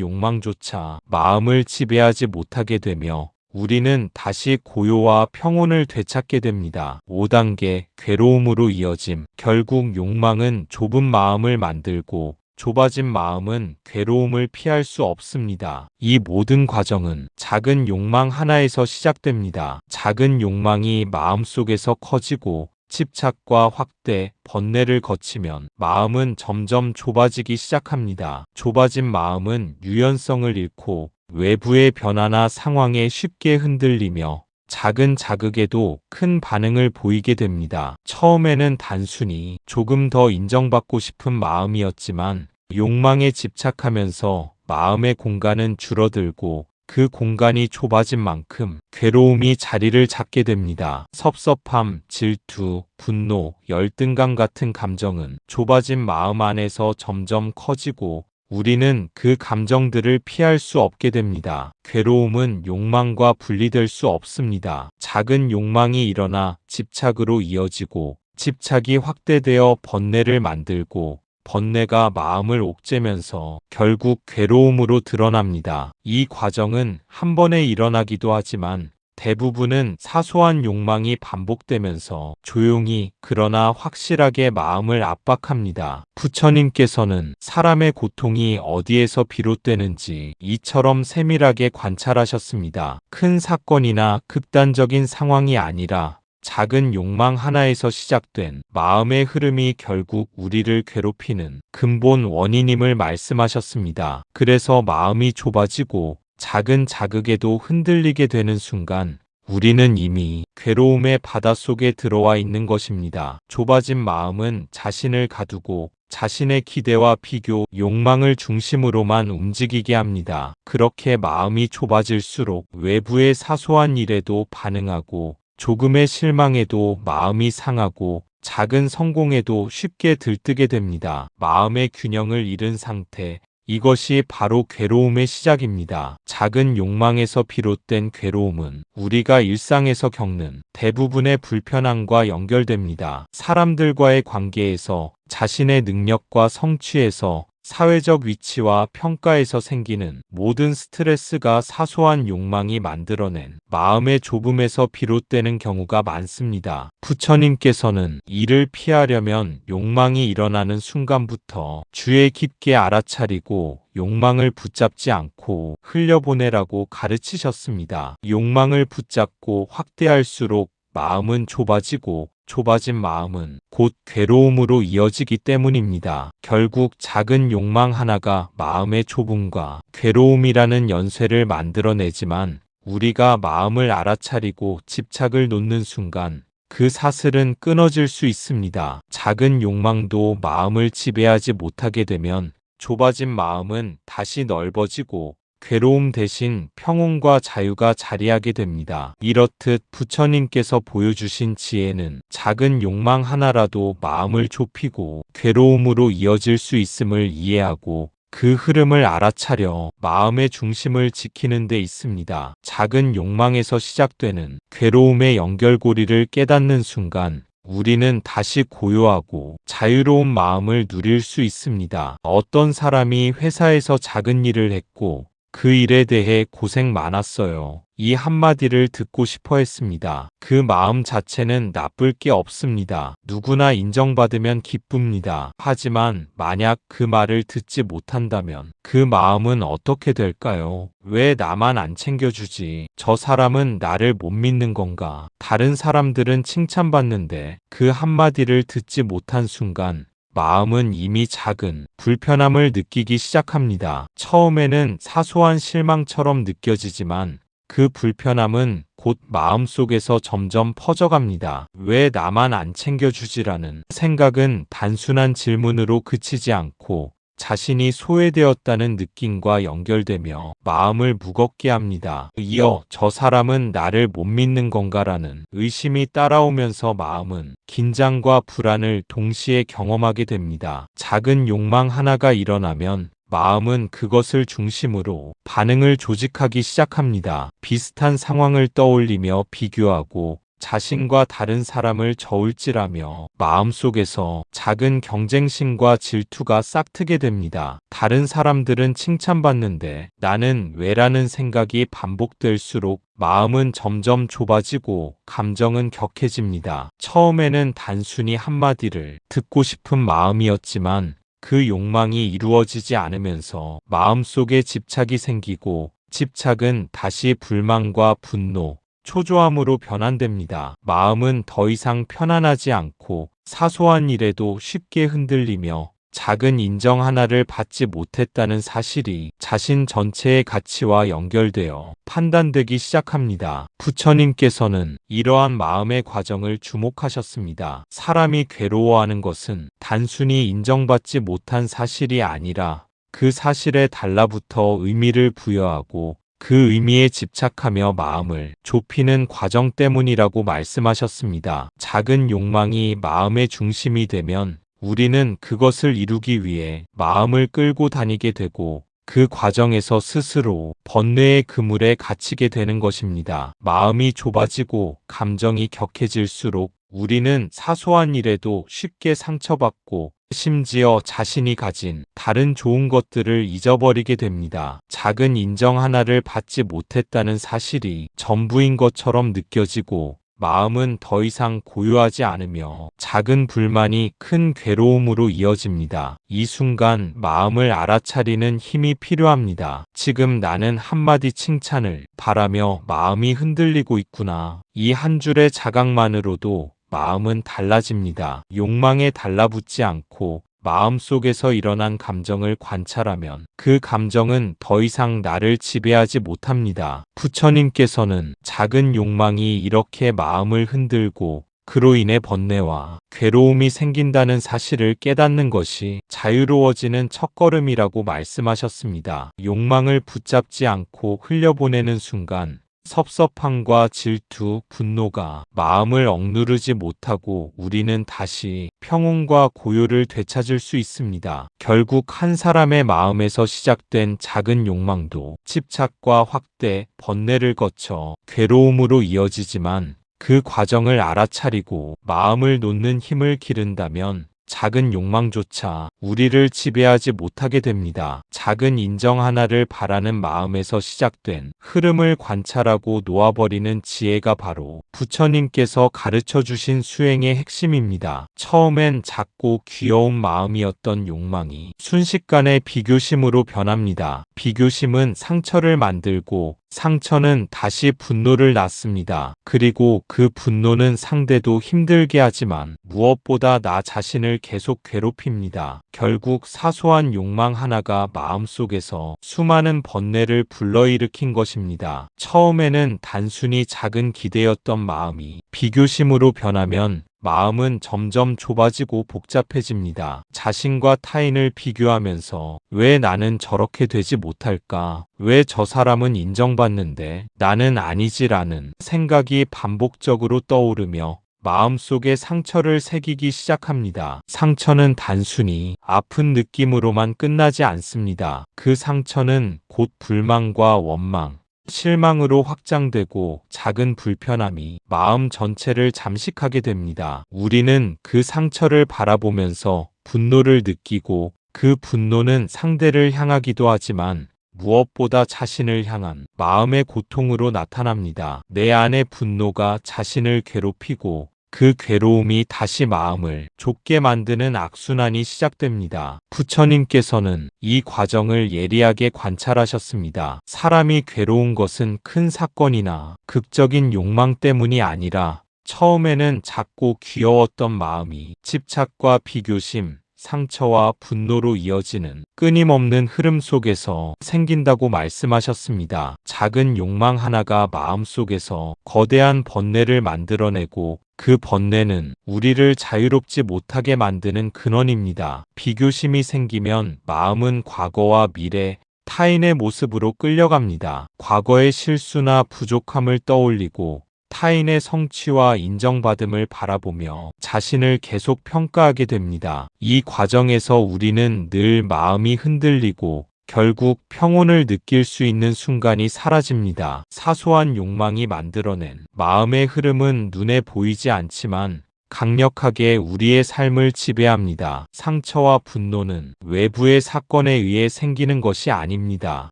욕망조차 마음을 지배하지 못하게 되며 우리는 다시 고요와 평온을 되찾게 됩니다. 5단계 괴로움으로 이어짐. 결국 욕망은 좁은 마음을 만들고 좁아진 마음은 괴로움을 피할 수 없습니다. 이 모든 과정은 작은 욕망 하나에서 시작됩니다. 작은 욕망이 마음속에서 커지고 집착과 확대, 번뇌를 거치면 마음은 점점 좁아지기 시작합니다. 좁아진 마음은 유연성을 잃고 외부의 변화나 상황에 쉽게 흔들리며 작은 자극에도 큰 반응을 보이게 됩니다. 처음에는 단순히 조금 더 인정받고 싶은 마음이었지만 욕망에 집착하면서 마음의 공간은 줄어들고 그 공간이 좁아진 만큼 괴로움이 자리를 잡게 됩니다. 섭섭함, 질투, 분노, 열등감 같은 감정은 좁아진 마음 안에서 점점 커지고 우리는 그 감정들을 피할 수 없게 됩니다. 괴로움은 욕망과 분리될 수 없습니다. 작은 욕망이 일어나 집착으로 이어지고 집착이 확대되어 번뇌를 만들고 번뇌가 마음을 옥죄면서 결국 괴로움으로 드러납니다. 이 과정은 한 번에 일어나기도 하지만 대부분은 사소한 욕망이 반복되면서 조용히 그러나 확실하게 마음을 압박합니다. 부처님께서는 사람의 고통이 어디에서 비롯되는지 이처럼 세밀하게 관찰하셨습니다. 큰 사건이나 극단적인 상황이 아니라 작은 욕망 하나에서 시작된 마음의 흐름이 결국 우리를 괴롭히는 근본 원인임을 말씀하셨습니다. 그래서 마음이 좁아지고 작은 자극에도 흔들리게 되는 순간 우리는 이미 괴로움의 바닷속에 들어와 있는 것입니다. 좁아진 마음은 자신을 가두고 자신의 기대와 비교, 욕망을 중심으로만 움직이게 합니다. 그렇게 마음이 좁아질수록 외부의 사소한 일에도 반응하고 조금의 실망에도 마음이 상하고 작은 성공에도 쉽게 들뜨게 됩니다. 마음의 균형을 잃은 상태, 이것이 바로 괴로움의 시작입니다. 작은 욕망에서 비롯된 괴로움은 우리가 일상에서 겪는 대부분의 불편함과 연결됩니다. 사람들과의 관계에서, 자신의 능력과 성취에서, 사회적 위치와 평가에서 생기는 모든 스트레스가 사소한 욕망이 만들어낸 마음의 좁음에서 비롯되는 경우가 많습니다. 부처님께서는 이를 피하려면 욕망이 일어나는 순간부터 주의 깊게 알아차리고 욕망을 붙잡지 않고 흘려보내라고 가르치셨습니다. 욕망을 붙잡고 확대할수록 마음은 좁아지고 좁아진 마음은 곧 괴로움으로 이어지기 때문입니다. 결국 작은 욕망 하나가 마음의 좁음과 괴로움이라는 연쇄를 만들어내지만 우리가 마음을 알아차리고 집착을 놓는 순간 그 사슬은 끊어질 수 있습니다. 작은 욕망도 마음을 지배하지 못하게 되면 좁아진 마음은 다시 넓어지고 괴로움 대신 평온과 자유가 자리하게 됩니다. 이렇듯 부처님께서 보여주신 지혜는 작은 욕망 하나라도 마음을 좁히고 괴로움으로 이어질 수 있음을 이해하고 그 흐름을 알아차려 마음의 중심을 지키는 데 있습니다. 작은 욕망에서 시작되는 괴로움의 연결고리를 깨닫는 순간 우리는 다시 고요하고 자유로운 마음을 누릴 수 있습니다. 어떤 사람이 회사에서 작은 일을 했고 그 일에 대해 고생 많았어요. 이 한마디를 듣고 싶어 했습니다. 그 마음 자체는 나쁠 게 없습니다. 누구나 인정받으면 기쁩니다. 하지만 만약 그 말을 듣지 못한다면 그 마음은 어떻게 될까요? 왜 나만 안 챙겨주지? 저 사람은 나를 못 믿는 건가? 다른 사람들은 칭찬받는데 그 한마디를 듣지 못한 순간 마음은 이미 작은 불편함을 느끼기 시작합니다. 처음에는 사소한 실망처럼 느껴지지만 그 불편함은 곧 마음속에서 점점 퍼져갑니다. 왜 나만 안 챙겨주지라는 생각은 단순한 질문으로 그치지 않고 자신이 소외되었다는 느낌과 연결되며 마음을 무겁게 합니다. 이어 저 사람은 나를 못 믿는 건가라는 의심이 따라오면서 마음은 긴장과 불안을 동시에 경험하게 됩니다. 작은 욕망 하나가 일어나면 마음은 그것을 중심으로 반응을 조직하기 시작합니다. 비슷한 상황을 떠올리며 비교하고 자신과 다른 사람을 저울질하며 마음속에서 작은 경쟁심과 질투가 싹트게 됩니다. 다른 사람들은 칭찬받는데 나는 왜라는 생각이 반복될수록 마음은 점점 좁아지고 감정은 격해집니다. 처음에는 단순히 한마디를 듣고 싶은 마음이었지만 그 욕망이 이루어지지 않으면서 마음속에 집착이 생기고 집착은 다시 불만과 분노, 초조함으로 변환됩니다. 마음은 더 이상 편안하지 않고 사소한 일에도 쉽게 흔들리며 작은 인정 하나를 받지 못했다는 사실이 자신 전체의 가치와 연결되어 판단되기 시작합니다. 부처님께서는 이러한 마음의 과정을 주목하셨습니다. 사람이 괴로워하는 것은 단순히 인정받지 못한 사실이 아니라 그 사실에 달라붙어 의미를 부여하고 그 의미에 집착하며 마음을 좁히는 과정 때문이라고 말씀하셨습니다. 작은 욕망이 마음의 중심이 되면 우리는 그것을 이루기 위해 마음을 끌고 다니게 되고 그 과정에서 스스로 번뇌의 그물에 갇히게 되는 것입니다. 마음이 좁아지고 감정이 격해질수록 우리는 사소한 일에도 쉽게 상처받고 심지어 자신이 가진 다른 좋은 것들을 잊어버리게 됩니다. 작은 인정 하나를 받지 못했다는 사실이 전부인 것처럼 느껴지고 마음은 더 이상 고요하지 않으며 작은 불만이 큰 괴로움으로 이어집니다. 이 순간 마음을 알아차리는 힘이 필요합니다. 지금 나는 한마디 칭찬을 바라며 마음이 흔들리고 있구나. 이 한 줄의 자각만으로도 마음은 달라집니다. 욕망에 달라붙지 않고 마음속에서 일어난 감정을 관찰하면 그 감정은 더 이상 나를 지배하지 못합니다. 부처님께서는 작은 욕망이 이렇게 마음을 흔들고 그로 인해 번뇌와 괴로움이 생긴다는 사실을 깨닫는 것이 자유로워지는 첫걸음이라고 말씀하셨습니다. 욕망을 붙잡지 않고 흘려보내는 순간 섭섭함과 질투, 분노가 마음을 억누르지 못하고 우리는 다시 평온과 고요를 되찾을 수 있습니다. 결국 한 사람의 마음에서 시작된 작은 욕망도 집착과 확대, 번뇌를 거쳐 괴로움으로 이어지지만 그 과정을 알아차리고 마음을 놓는 힘을 기른다면 작은 욕망조차 우리를 지배하지 못하게 됩니다. 작은 인정 하나를 바라는 마음에서 시작된 흐름을 관찰하고 놓아버리는 지혜가 바로 부처님께서 가르쳐 주신 수행의 핵심입니다. 처음엔 작고 귀여운 마음이었던 욕망이 순식간에 비교심으로 변합니다. 비교심은 상처를 만들고 상처는 다시 분노를 낳습니다. 그리고 그 분노는 상대도 힘들게 하지만 무엇보다 나 자신을 계속 괴롭힙니다. 결국 사소한 욕망 하나가 마음속에서 수많은 번뇌를 불러일으킨 것입니다. 처음에는 단순히 작은 기대였던 마음이 비교심으로 변하면 마음은 점점 좁아지고 복잡해집니다. 자신과 타인을 비교하면서 왜 나는 저렇게 되지 못할까? 왜 저 사람은 인정받는데 나는 아니지라는 생각이 반복적으로 떠오르며 마음속에 상처를 새기기 시작합니다. 상처는 단순히 아픈 느낌으로만 끝나지 않습니다. 그 상처는 곧 불만과 원망, 실망으로 확장되고 작은 불편함이 마음 전체를 잠식하게 됩니다. 우리는 그 상처를 바라보면서 분노를 느끼고 그 분노는 상대를 향하기도 하지만 무엇보다 자신을 향한 마음의 고통으로 나타납니다. 내 안의 분노가 자신을 괴롭히고 그 괴로움이 다시 마음을 좁게 만드는 악순환이 시작됩니다. 부처님께서는 이 과정을 예리하게 관찰하셨습니다. 사람이 괴로운 것은 큰 사건이나 극적인 욕망 때문이 아니라 처음에는 작고 귀여웠던 마음이 집착과 비교심, 상처와 분노로 이어지는 끊임없는 흐름 속에서 생긴다고 말씀하셨습니다. 작은 욕망 하나가 마음속에서 거대한 번뇌를 만들어내고 그 번뇌는 우리를 자유롭지 못하게 만드는 근원입니다. 비교심이 생기면 마음은 과거와 미래, 타인의 모습으로 끌려갑니다. 과거의 실수나 부족함을 떠올리고 타인의 성취와 인정받음을 바라보며 자신을 계속 평가하게 됩니다. 이 과정에서 우리는 늘 마음이 흔들리고 결국 평온을 느낄 수 있는 순간이 사라집니다. 사소한 욕망이 만들어낸 마음의 흐름은 눈에 보이지 않지만 강력하게 우리의 삶을 지배합니다. 상처와 분노는 외부의 사건에 의해 생기는 것이 아닙니다.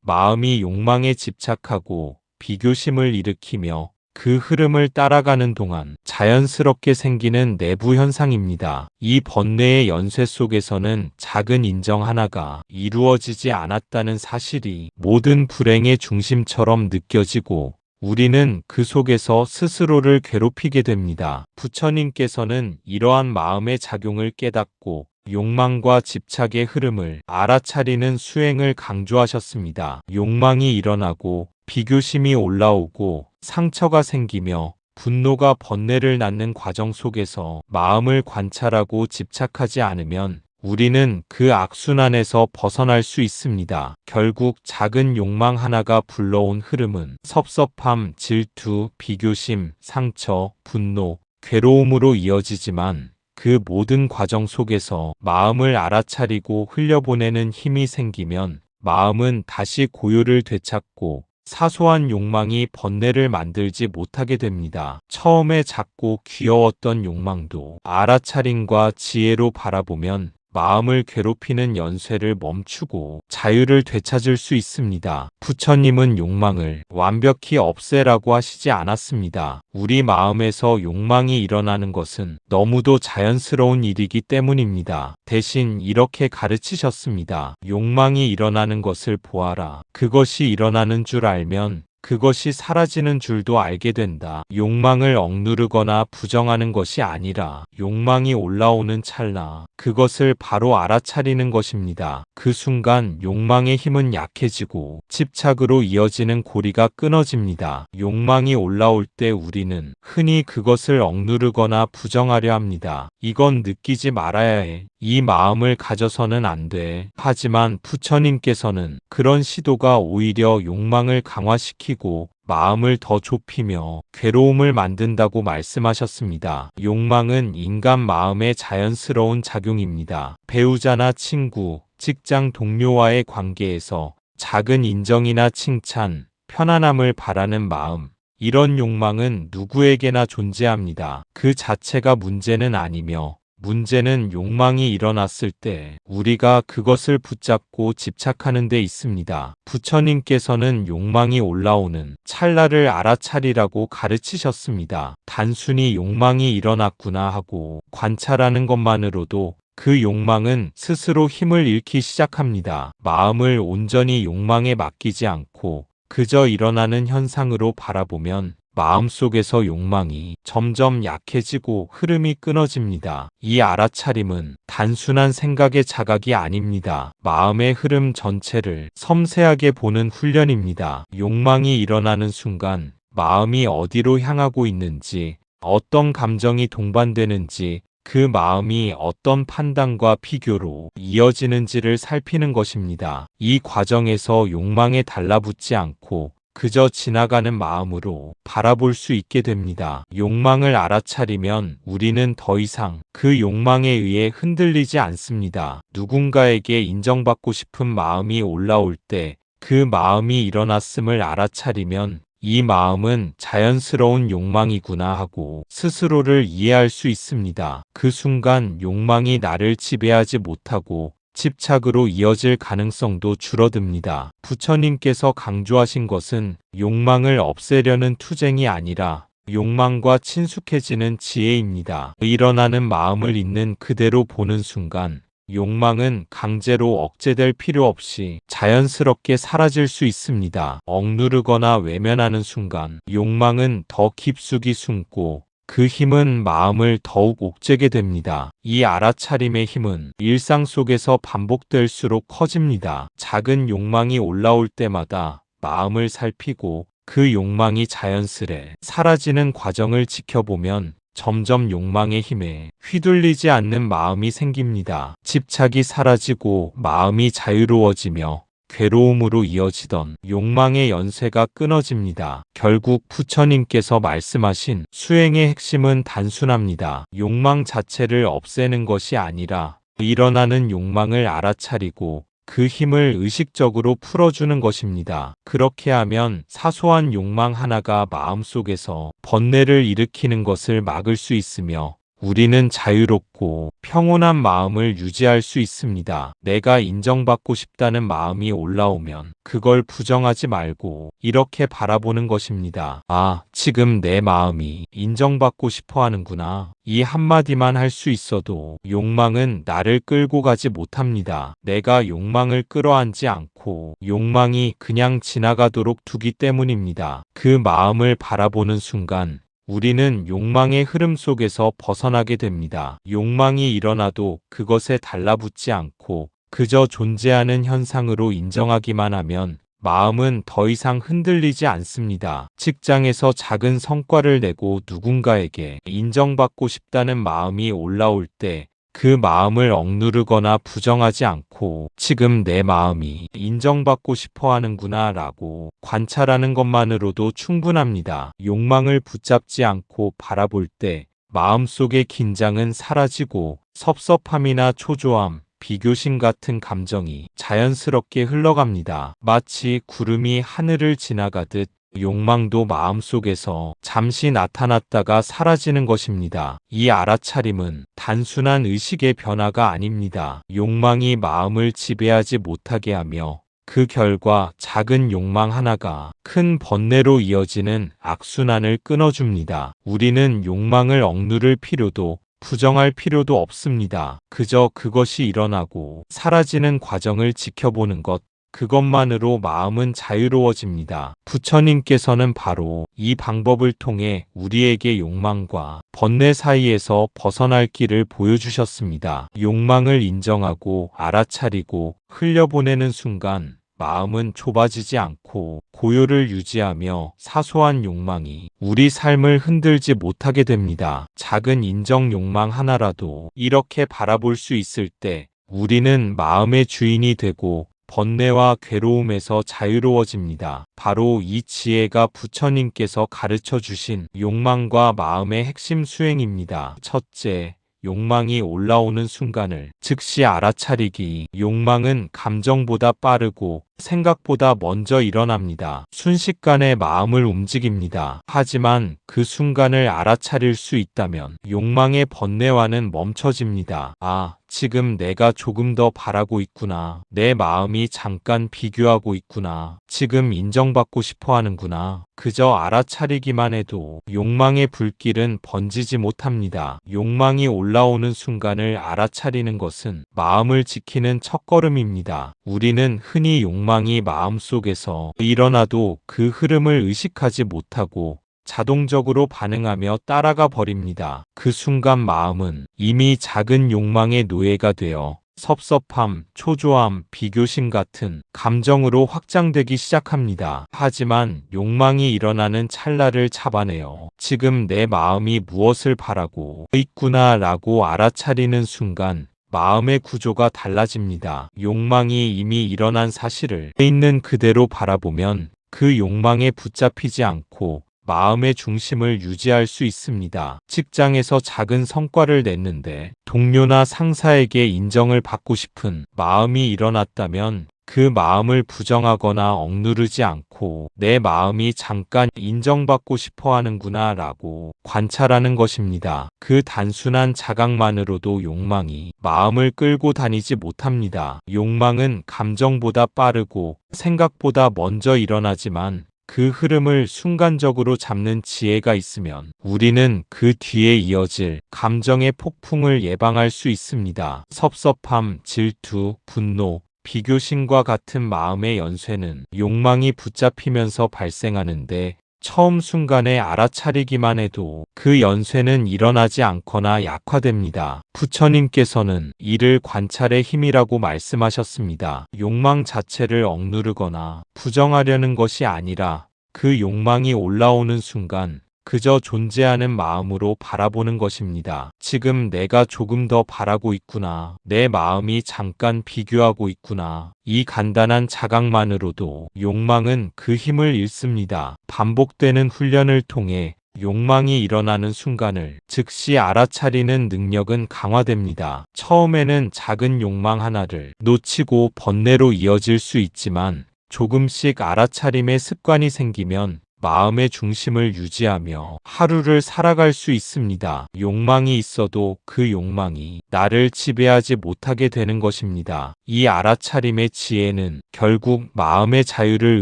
마음이 욕망에 집착하고 비교심을 일으키며 그 흐름을 따라가는 동안 자연스럽게 생기는 내부 현상입니다. 이 번뇌의 연쇄 속에서는 작은 인정 하나가 이루어지지 않았다는 사실이 모든 불행의 중심처럼 느껴지고 우리는 그 속에서 스스로를 괴롭히게 됩니다. 부처님께서는 이러한 마음의 작용을 깨닫고 욕망과 집착의 흐름을 알아차리는 수행을 강조하셨습니다. 욕망이 일어나고 비교심이 올라오고 상처가 생기며 분노가 번뇌를 낳는 과정 속에서 마음을 관찰하고 집착하지 않으면 우리는 그 악순환에서 벗어날 수 있습니다. 결국 작은 욕망 하나가 불러온 흐름은 섭섭함, 질투, 비교심, 상처, 분노, 괴로움으로 이어지지만 그 모든 과정 속에서 마음을 알아차리고 흘려보내는 힘이 생기면 마음은 다시 고요를 되찾고 사소한 욕망이 번뇌를 만들지 못하게 됩니다. 처음에 작고 귀여웠던 욕망도 알아차림과 지혜로 바라보면 마음을 괴롭히는 연쇄를 멈추고 자유를 되찾을 수 있습니다. 부처님은 욕망을 완벽히 없애라고 하시지 않았습니다. 우리 마음에서 욕망이 일어나는 것은 너무도 자연스러운 일이기 때문입니다. 대신 이렇게 가르치셨습니다. 욕망이 일어나는 것을 보아라. 그것이 일어나는 줄 알면 그것이 사라지는 줄도 알게 된다. 욕망을 억누르거나 부정하는 것이 아니라 욕망이 올라오는 찰나 그것을 바로 알아차리는 것입니다. 그 순간 욕망의 힘은 약해지고 집착으로 이어지는 고리가 끊어집니다. 욕망이 올라올 때 우리는 흔히 그것을 억누르거나 부정하려 합니다. 이건 느끼지 말아야 해. 이 마음을 가져서는 안 돼. 하지만 부처님께서는 그런 시도가 오히려 욕망을 강화시키고 마음을 더 좁히며 괴로움을 만든다고 말씀하셨습니다. 욕망은 인간 마음의 자연스러운 작용입니다. 배우자나 친구, 직장 동료와의 관계에서 작은 인정이나 칭찬, 편안함을 바라는 마음, 이런 욕망은 누구에게나 존재합니다. 그 자체가 문제는 아니며 문제는 욕망이 일어났을 때 우리가 그것을 붙잡고 집착하는 데 있습니다. 부처님께서는 욕망이 올라오는 찰나를 알아차리라고 가르치셨습니다. 단순히 욕망이 일어났구나 하고 관찰하는 것만으로도 그 욕망은 스스로 힘을 잃기 시작합니다. 마음을 온전히 욕망에 맡기지 않고 그저 일어나는 현상으로 바라보면 마음속에서 욕망이 점점 약해지고 흐름이 끊어집니다. 이 알아차림은 단순한 생각의 자각이 아닙니다. 마음의 흐름 전체를 섬세하게 보는 훈련입니다. 욕망이 일어나는 순간 마음이 어디로 향하고 있는지, 어떤 감정이 동반되는지, 그 마음이 어떤 판단과 비교로 이어지는지를 살피는 것입니다. 이 과정에서 욕망에 달라붙지 않고 그저 지나가는 마음으로 바라볼 수 있게 됩니다. 욕망을 알아차리면 우리는 더 이상 그 욕망에 의해 흔들리지 않습니다. 누군가에게 인정받고 싶은 마음이 올라올 때 그 마음이 일어났음을 알아차리면 이 마음은 자연스러운 욕망이구나 하고 스스로를 이해할 수 있습니다. 그 순간 욕망이 나를 지배하지 못하고 집착으로 이어질 가능성도 줄어듭니다. 부처님께서 강조하신 것은 욕망을 없애려는 투쟁이 아니라 욕망과 친숙해지는 지혜입니다. 일어나는 마음을 있는 그대로 보는 순간 욕망은 강제로 억제될 필요 없이 자연스럽게 사라질 수 있습니다. 억누르거나 외면하는 순간 욕망은 더 깊숙이 숨고 그 힘은 마음을 더욱 옥죄게 됩니다. 이 알아차림의 힘은 일상 속에서 반복될수록 커집니다. 작은 욕망이 올라올 때마다 마음을 살피고 그 욕망이 자연스레 사라지는 과정을 지켜보면 점점 욕망의 힘에 휘둘리지 않는 마음이 생깁니다. 집착이 사라지고 마음이 자유로워지며 괴로움으로 이어지던 욕망의 연쇄가 끊어집니다. 결국 부처님께서 말씀하신 수행의 핵심은 단순합니다. 욕망 자체를 없애는 것이 아니라 일어나는 욕망을 알아차리고 그 힘을 의식적으로 풀어주는 것입니다. 그렇게 하면 사소한 욕망 하나가 마음속에서 번뇌를 일으키는 것을 막을 수 있으며 우리는 자유롭고 평온한 마음을 유지할 수 있습니다. 내가 인정받고 싶다는 마음이 올라오면 그걸 부정하지 말고 이렇게 바라보는 것입니다. 아, 지금 내 마음이 인정받고 싶어 하는구나. 이 한마디만 할 수 있어도 욕망은 나를 끌고 가지 못합니다. 내가 욕망을 끌어안지 않고 욕망이 그냥 지나가도록 두기 때문입니다. 그 마음을 바라보는 순간 우리는 욕망의 흐름 속에서 벗어나게 됩니다. 욕망이 일어나도 그것에 달라붙지 않고 그저 존재하는 현상으로 인정하기만 하면 마음은 더 이상 흔들리지 않습니다. 직장에서 작은 성과를 내고 누군가에게 인정받고 싶다는 마음이 올라올 때 그 마음을 억누르거나 부정하지 않고 지금 내 마음이 인정받고 싶어 하는구나 라고 관찰하는 것만으로도 충분합니다. 욕망을 붙잡지 않고 바라볼 때 마음속의 긴장은 사라지고 섭섭함이나 초조함, 비교심 같은 감정이 자연스럽게 흘러갑니다. 마치 구름이 하늘을 지나가듯 욕망도 마음속에서 잠시 나타났다가 사라지는 것입니다. 이 알아차림은 단순한 의식의 변화가 아닙니다. 욕망이 마음을 지배하지 못하게 하며 그 결과 작은 욕망 하나가 큰 번뇌로 이어지는 악순환을 끊어줍니다. 우리는 욕망을 억누를 필요도 부정할 필요도 없습니다. 그저 그것이 일어나고 사라지는 과정을 지켜보는 것, 그것만으로 마음은 자유로워집니다. 부처님께서는 바로 이 방법을 통해 우리에게 욕망과 번뇌 사이에서 벗어날 길을 보여주셨습니다. 욕망을 인정하고 알아차리고 흘려보내는 순간 마음은 좁아지지 않고 고요를 유지하며 사소한 욕망이 우리 삶을 흔들지 못하게 됩니다. 작은 인정 욕망 하나라도 이렇게 바라볼 수 있을 때 우리는 마음의 주인이 되고 번뇌와 괴로움에서 자유로워집니다. 바로 이 지혜가 부처님께서 가르쳐 주신 욕망과 마음의 핵심 수행입니다. 첫째, 욕망이 올라오는 순간을 즉시 알아차리기. 욕망은 감정보다 빠르고 생각보다 먼저 일어납니다. 순식간에 마음을 움직입니다. 하지만 그 순간을 알아차릴 수 있다면 욕망의 번뇌와는 멈춰집니다. 아, 지금 내가 조금 더 바라고 있구나. 내 마음이 잠깐 비교하고 있구나. 지금 인정받고 싶어 하는구나. 그저 알아차리기만 해도 욕망의 불길은 번지지 못합니다. 욕망이 올라오는 순간을 알아차리는 것은 마음을 지키는 첫걸음입니다. 우리는 흔히 욕망이 마음속에서 일어나도 그 흐름을 의식하지 못하고 자동적으로 반응하며 따라가 버립니다. 그 순간 마음은 이미 작은 욕망의 노예가 되어 섭섭함, 초조함, 비교심 같은 감정으로 확장되기 시작합니다. 하지만 욕망이 일어나는 찰나를 잡아내어 지금 내 마음이 무엇을 바라고 있구나 라고 알아차리는 순간 마음의 구조가 달라집니다. 욕망이 이미 일어난 사실을 있는 그대로 바라보면 그 욕망에 붙잡히지 않고 마음의 중심을 유지할 수 있습니다. 직장에서 작은 성과를 냈는데 동료나 상사에게 인정을 받고 싶은 마음이 일어났다면 그 마음을 부정하거나 억누르지 않고 내 마음이 잠깐 인정받고 싶어 하는구나 라고 관찰하는 것입니다. 그 단순한 자각만으로도 욕망이 마음을 끌고 다니지 못합니다. 욕망은 감정보다 빠르고 생각보다 먼저 일어나지만 그 흐름을 순간적으로 잡는 지혜가 있으면 우리는 그 뒤에 이어질 감정의 폭풍을 예방할 수 있습니다. 섭섭함, 질투, 분노, 비교심과 같은 마음의 연쇄는 욕망이 붙잡히면서 발생하는데 처음 순간에 알아차리기만 해도 그 연쇄는 일어나지 않거나 약화됩니다. 부처님께서는 이를 관찰의 힘이라고 말씀하셨습니다. 욕망 자체를 억누르거나 부정하려는 것이 아니라 그 욕망이 올라오는 순간 그저 존재하는 마음으로 바라보는 것입니다. 지금 내가 조금 더 바라고 있구나. 내 마음이 잠깐 비교하고 있구나. 이 간단한 자각만으로도 욕망은 그 힘을 잃습니다. 반복되는 훈련을 통해 욕망이 일어나는 순간을 즉시 알아차리는 능력은 강화됩니다. 처음에는 작은 욕망 하나를 놓치고 번뇌로 이어질 수 있지만 조금씩 알아차림의 습관이 생기면 마음의 중심을 유지하며 하루를 살아갈 수 있습니다. 욕망이 있어도 그 욕망이 나를 지배하지 못하게 되는 것입니다. 이 알아차림의 지혜는 결국 마음의 자유를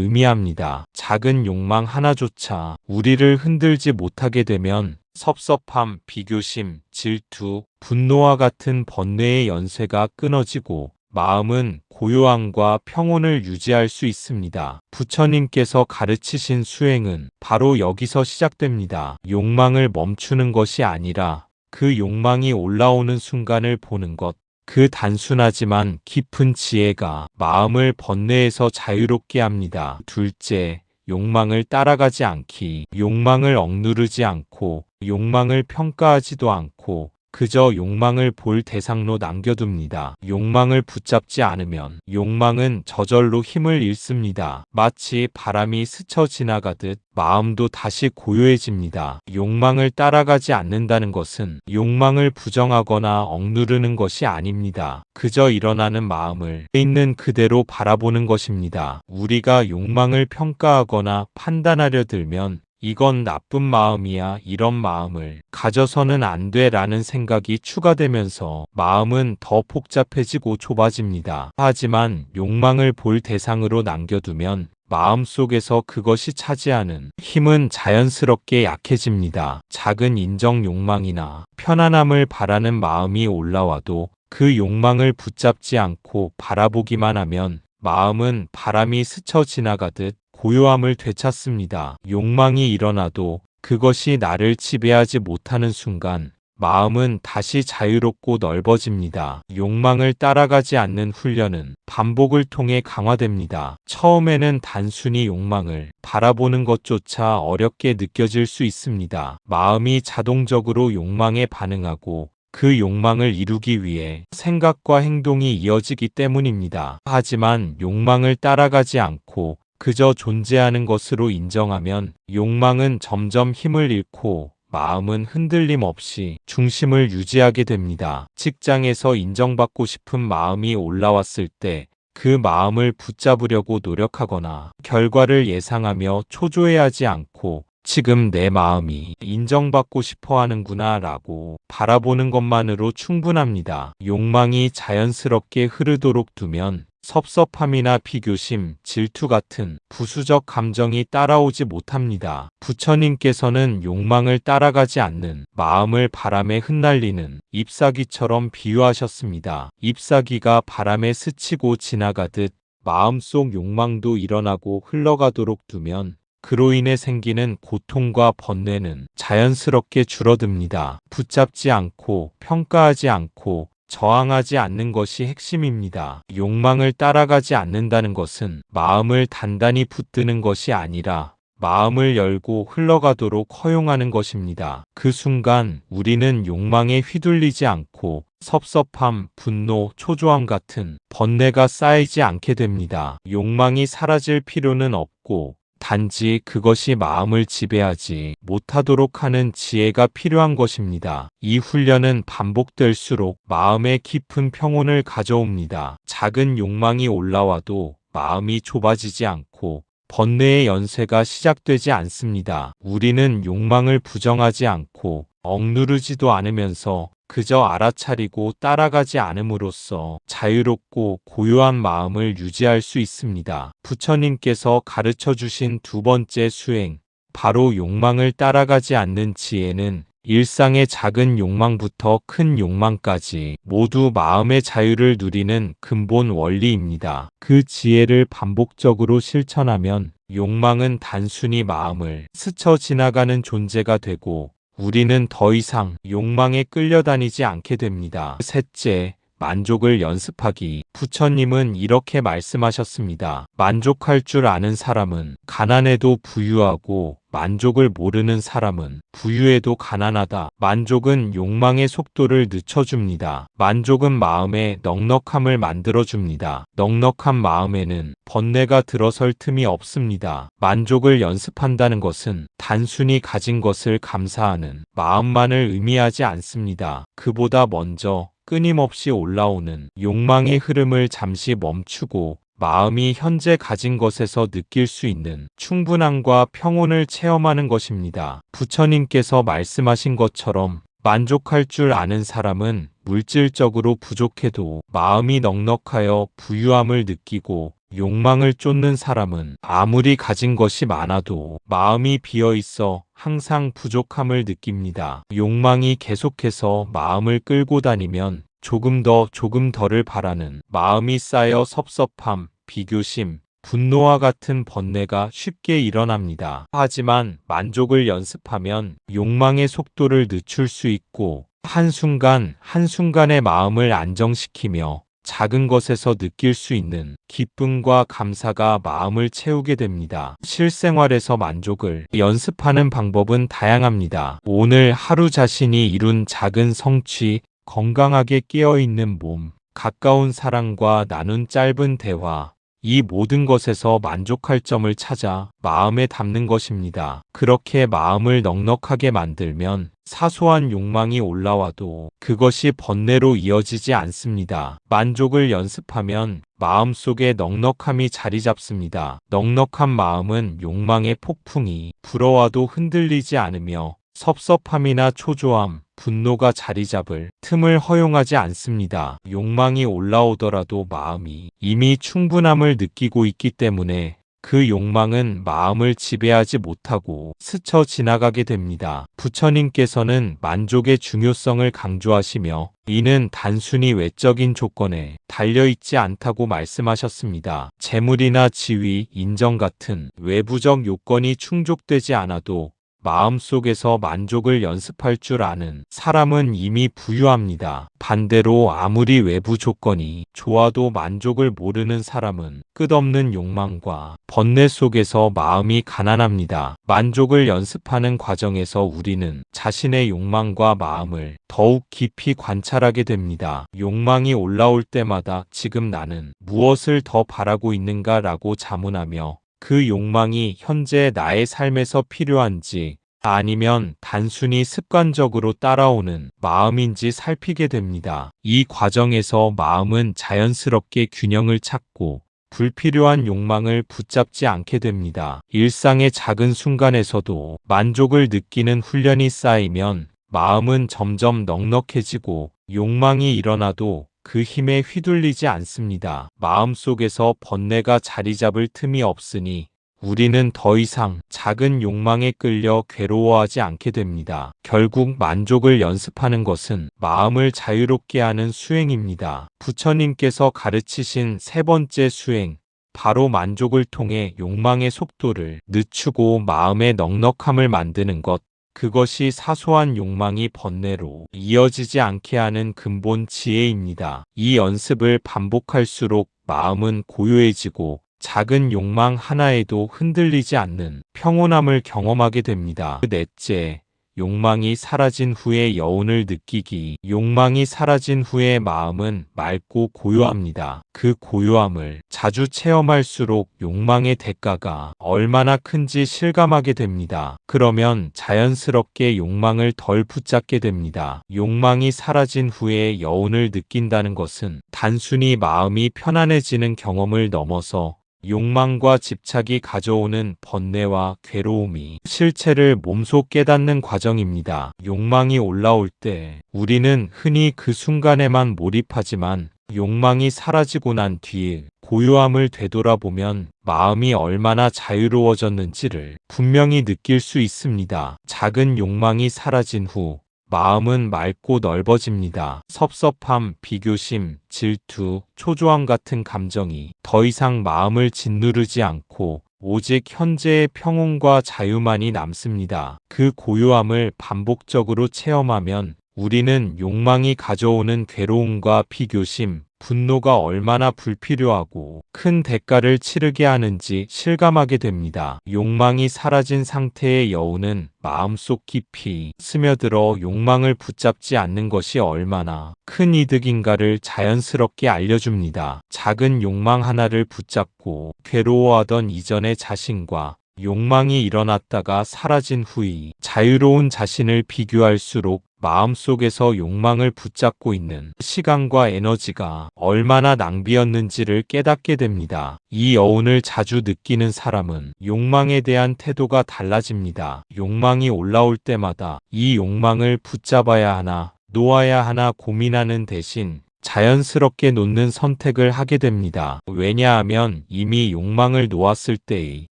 의미합니다. 작은 욕망 하나조차 우리를 흔들지 못하게 되면 섭섭함, 비교심, 질투, 분노와 같은 번뇌의 연쇄가 끊어지고 마음은 고요함과 평온을 유지할 수 있습니다. 부처님께서 가르치신 수행은 바로 여기서 시작됩니다. 욕망을 멈추는 것이 아니라 그 욕망이 올라오는 순간을 보는 것. 그 단순하지만 깊은 지혜가 마음을 번뇌에서 자유롭게 합니다. 둘째, 욕망을 따라가지 않기. 욕망을 억누르지 않고 욕망을 평가하지도 않고 그저 욕망을 볼 대상로 남겨둡니다. 욕망을 붙잡지 않으면 욕망은 저절로 힘을 잃습니다. 마치 바람이 스쳐 지나가듯 마음도 다시 고요해집니다. 욕망을 따라가지 않는다는 것은 욕망을 부정하거나 억누르는 것이 아닙니다. 그저 일어나는 마음을 있는 그대로 바라보는 것입니다. 우리가 욕망을 평가하거나 판단하려 들면 이건 나쁜 마음이야, 이런 마음을 가져서는 안 돼 라는 생각이 추가되면서 마음은 더 복잡해지고 좁아집니다. 하지만 욕망을 볼 대상으로 남겨두면 마음속에서 그것이 차지하는 힘은 자연스럽게 약해집니다. 작은 인정 욕망이나 편안함을 바라는 마음이 올라와도 그 욕망을 붙잡지 않고 바라보기만 하면 마음은 바람이 스쳐 지나가듯 고요함을 되찾습니다. 욕망이 일어나도 그것이 나를 지배하지 못하는 순간 마음은 다시 자유롭고 넓어집니다. 욕망을 따라가지 않는 훈련은 반복을 통해 강화됩니다. 처음에는 단순히 욕망을 바라보는 것조차 어렵게 느껴질 수 있습니다. 마음이 자동적으로 욕망에 반응하고 그 욕망을 이루기 위해 생각과 행동이 이어지기 때문입니다. 하지만 욕망을 따라가지 않고 그저 존재하는 것으로 인정하면 욕망은 점점 힘을 잃고 마음은 흔들림 없이 중심을 유지하게 됩니다. 직장에서 인정받고 싶은 마음이 올라왔을 때 그 마음을 붙잡으려고 노력하거나 결과를 예상하며 초조해하지 않고 지금 내 마음이 인정받고 싶어 하는구나 라고 바라보는 것만으로 충분합니다. 욕망이 자연스럽게 흐르도록 두면 섭섭함이나 비교심, 질투 같은 부수적 감정이 따라오지 못합니다. 부처님께서는 욕망을 따라가지 않는 마음을 바람에 흩날리는 잎사귀처럼 비유하셨습니다. 잎사귀가 바람에 스치고 지나가듯 마음속 욕망도 일어나고 흘러가도록 두면 그로 인해 생기는 고통과 번뇌는 자연스럽게 줄어듭니다. 붙잡지 않고 평가하지 않고 저항하지 않는 것이 핵심입니다. 욕망을 따라가지 않는다는 것은 마음을 단단히 붙드는 것이 아니라 마음을 열고 흘러가도록 허용하는 것입니다. 그 순간 우리는 욕망에 휘둘리지 않고 섭섭함, 분노, 초조함 같은 번뇌가 쌓이지 않게 됩니다. 욕망이 사라질 필요는 없고 단지 그것이 마음을 지배하지 못하도록 하는 지혜가 필요한 것입니다. 이 훈련은 반복될수록 마음에 깊은 평온을 가져옵니다. 작은 욕망이 올라와도 마음이 좁아지지 않고 번뇌의 연쇄가 시작되지 않습니다. 우리는 욕망을 부정하지 않고 억누르지도 않으면서 그저 알아차리고 따라가지 않음으로써 자유롭고 고요한 마음을 유지할 수 있습니다. 부처님께서 가르쳐 주신 두 번째 수행, 바로 욕망을 따라가지 않는 지혜는 일상의 작은 욕망부터 큰 욕망까지 모두 마음의 자유를 누리는 근본 원리입니다. 그 지혜를 반복적으로 실천하면 욕망은 단순히 마음을 스쳐 지나가는 존재가 되고 우리는 더 이상 욕망에 끌려다니지 않게 됩니다. 셋째, 만족을 연습하기. 부처님은 이렇게 말씀하셨습니다. 만족할 줄 아는 사람은 가난해도 부유하고 만족을 모르는 사람은 부유해도 가난하다. 만족은 욕망의 속도를 늦춰줍니다. 만족은 마음의 넉넉함을 만들어줍니다. 넉넉한 마음에는 번뇌가 들어설 틈이 없습니다. 만족을 연습한다는 것은 단순히 가진 것을 감사하는 마음만을 의미하지 않습니다. 그보다 먼저 끊임없이 올라오는 욕망의 흐름을 잠시 멈추고 마음이 현재 가진 것에서 느낄 수 있는 충분함과 평온을 체험하는 것입니다. 부처님께서 말씀하신 것처럼 만족할 줄 아는 사람은 물질적으로 부족해도 마음이 넉넉하여 부유함을 느끼고 욕망을 쫓는 사람은 아무리 가진 것이 많아도 마음이 비어 있어 항상 부족함을 느낍니다. 욕망이 계속해서 마음을 끌고 다니면 조금 더를 바라는 마음이 쌓여 섭섭함, 비교심, 분노와 같은 번뇌가 쉽게 일어납니다. 하지만 만족을 연습하면 욕망의 속도를 늦출 수 있고 한순간의 마음을 안정시키며 작은 것에서 느낄 수 있는 기쁨과 감사가 마음을 채우게 됩니다. 실생활에서 만족을 연습하는 방법은 다양합니다. 오늘 하루 자신이 이룬 작은 성취, 건강하게 깨어있는 몸, 가까운 사람과 나눈 짧은 대화, 이 모든 것에서 만족할 점을 찾아 마음에 담는 것입니다. 그렇게 마음을 넉넉하게 만들면 사소한 욕망이 올라와도 그것이 번뇌로 이어지지 않습니다. 만족을 연습하면 마음속에 넉넉함이 자리 잡습니다. 넉넉한 마음은 욕망의 폭풍이 불어와도 흔들리지 않으며 섭섭함이나 초조함, 분노가 자리 잡을 틈을 허용하지 않습니다. 욕망이 올라오더라도 마음이 이미 충분함을 느끼고 있기 때문에 그 욕망은 마음을 지배하지 못하고 스쳐 지나가게 됩니다. 부처님께서는 만족의 중요성을 강조하시며 이는 단순히 외적인 조건에 달려있지 않다고 말씀하셨습니다. 재물이나 지위, 인정 같은 외부적 요건이 충족되지 않아도 마음속에서 만족을 연습할 줄 아는 사람은 이미 부유합니다. 반대로 아무리 외부 조건이 좋아도 만족을 모르는 사람은 끝없는 욕망과 번뇌 속에서 마음이 가난합니다. 만족을 연습하는 과정에서 우리는 자신의 욕망과 마음을 더욱 깊이 관찰하게 됩니다. 욕망이 올라올 때마다 지금 나는 무엇을 더 바라고 있는가라고 자문하며 그 욕망이 현재 나의 삶에서 필요한지 아니면 단순히 습관적으로 따라오는 마음인지 살피게 됩니다. 이 과정에서 마음은 자연스럽게 균형을 찾고 불필요한 욕망을 붙잡지 않게 됩니다. 일상의 작은 순간에서도 만족을 느끼는 훈련이 쌓이면 마음은 점점 넉넉해지고 욕망이 일어나도 그 힘에 휘둘리지 않습니다. 마음속에서 번뇌가 자리 잡을 틈이 없으니 우리는 더 이상 작은 욕망에 끌려 괴로워하지 않게 됩니다. 결국 만족을 연습하는 것은 마음을 자유롭게 하는 수행입니다. 부처님께서 가르치신 세 번째 수행, 바로 만족을 통해 욕망의 속도를 늦추고 마음의 넉넉함을 만드는 것. 그것이 사소한 욕망이 번뇌로 이어지지 않게 하는 근본 지혜입니다. 이 연습을 반복할수록 마음은 고요해지고 작은 욕망 하나에도 흔들리지 않는 평온함을 경험하게 됩니다. 넷째, 욕망이 사라진 후의 여운을 느끼기. 욕망이 사라진 후의 마음은 맑고 고요합니다. 그 고요함을 자주 체험할수록 욕망의 대가가 얼마나 큰지 실감하게 됩니다. 그러면 자연스럽게 욕망을 덜 붙잡게 됩니다. 욕망이 사라진 후에 여운을 느낀다는 것은 단순히 마음이 편안해지는 경험을 넘어서 욕망과 집착이 가져오는 번뇌와 괴로움이 실체를 몸소 깨닫는 과정입니다. 욕망이 올라올 때 우리는 흔히 그 순간에만 몰입하지만 욕망이 사라지고 난 뒤에 고요함을 되돌아보면 마음이 얼마나 자유로워졌는지를 분명히 느낄 수 있습니다. 작은 욕망이 사라진 후 마음은 맑고 넓어집니다. 섭섭함, 비교심, 질투, 초조함 같은 감정이 더 이상 마음을 짓누르지 않고 오직 현재의 평온과 자유만이 남습니다. 그 고요함을 반복적으로 체험하면 우리는 욕망이 가져오는 괴로움과 비교심, 분노가 얼마나 불필요하고 큰 대가를 치르게 하는지 실감하게 됩니다. 욕망이 사라진 상태의 여운은 마음속 깊이 스며들어 욕망을 붙잡지 않는 것이 얼마나 큰 이득인가를 자연스럽게 알려줍니다. 작은 욕망 하나를 붙잡고 괴로워하던 이전의 자신과 욕망이 일어났다가 사라진 후의 자유로운 자신을 비교할수록 마음속에서 욕망을 붙잡고 있는 시간과 에너지가 얼마나 낭비였는지를 깨닫게 됩니다. 이 여운을 자주 느끼는 사람은 욕망에 대한 태도가 달라집니다. 욕망이 올라올 때마다 이 욕망을 붙잡아야 하나, 놓아야 하나 고민하는 대신 자연스럽게 놓는 선택을 하게 됩니다. 왜냐하면 이미 욕망을 놓았을 때의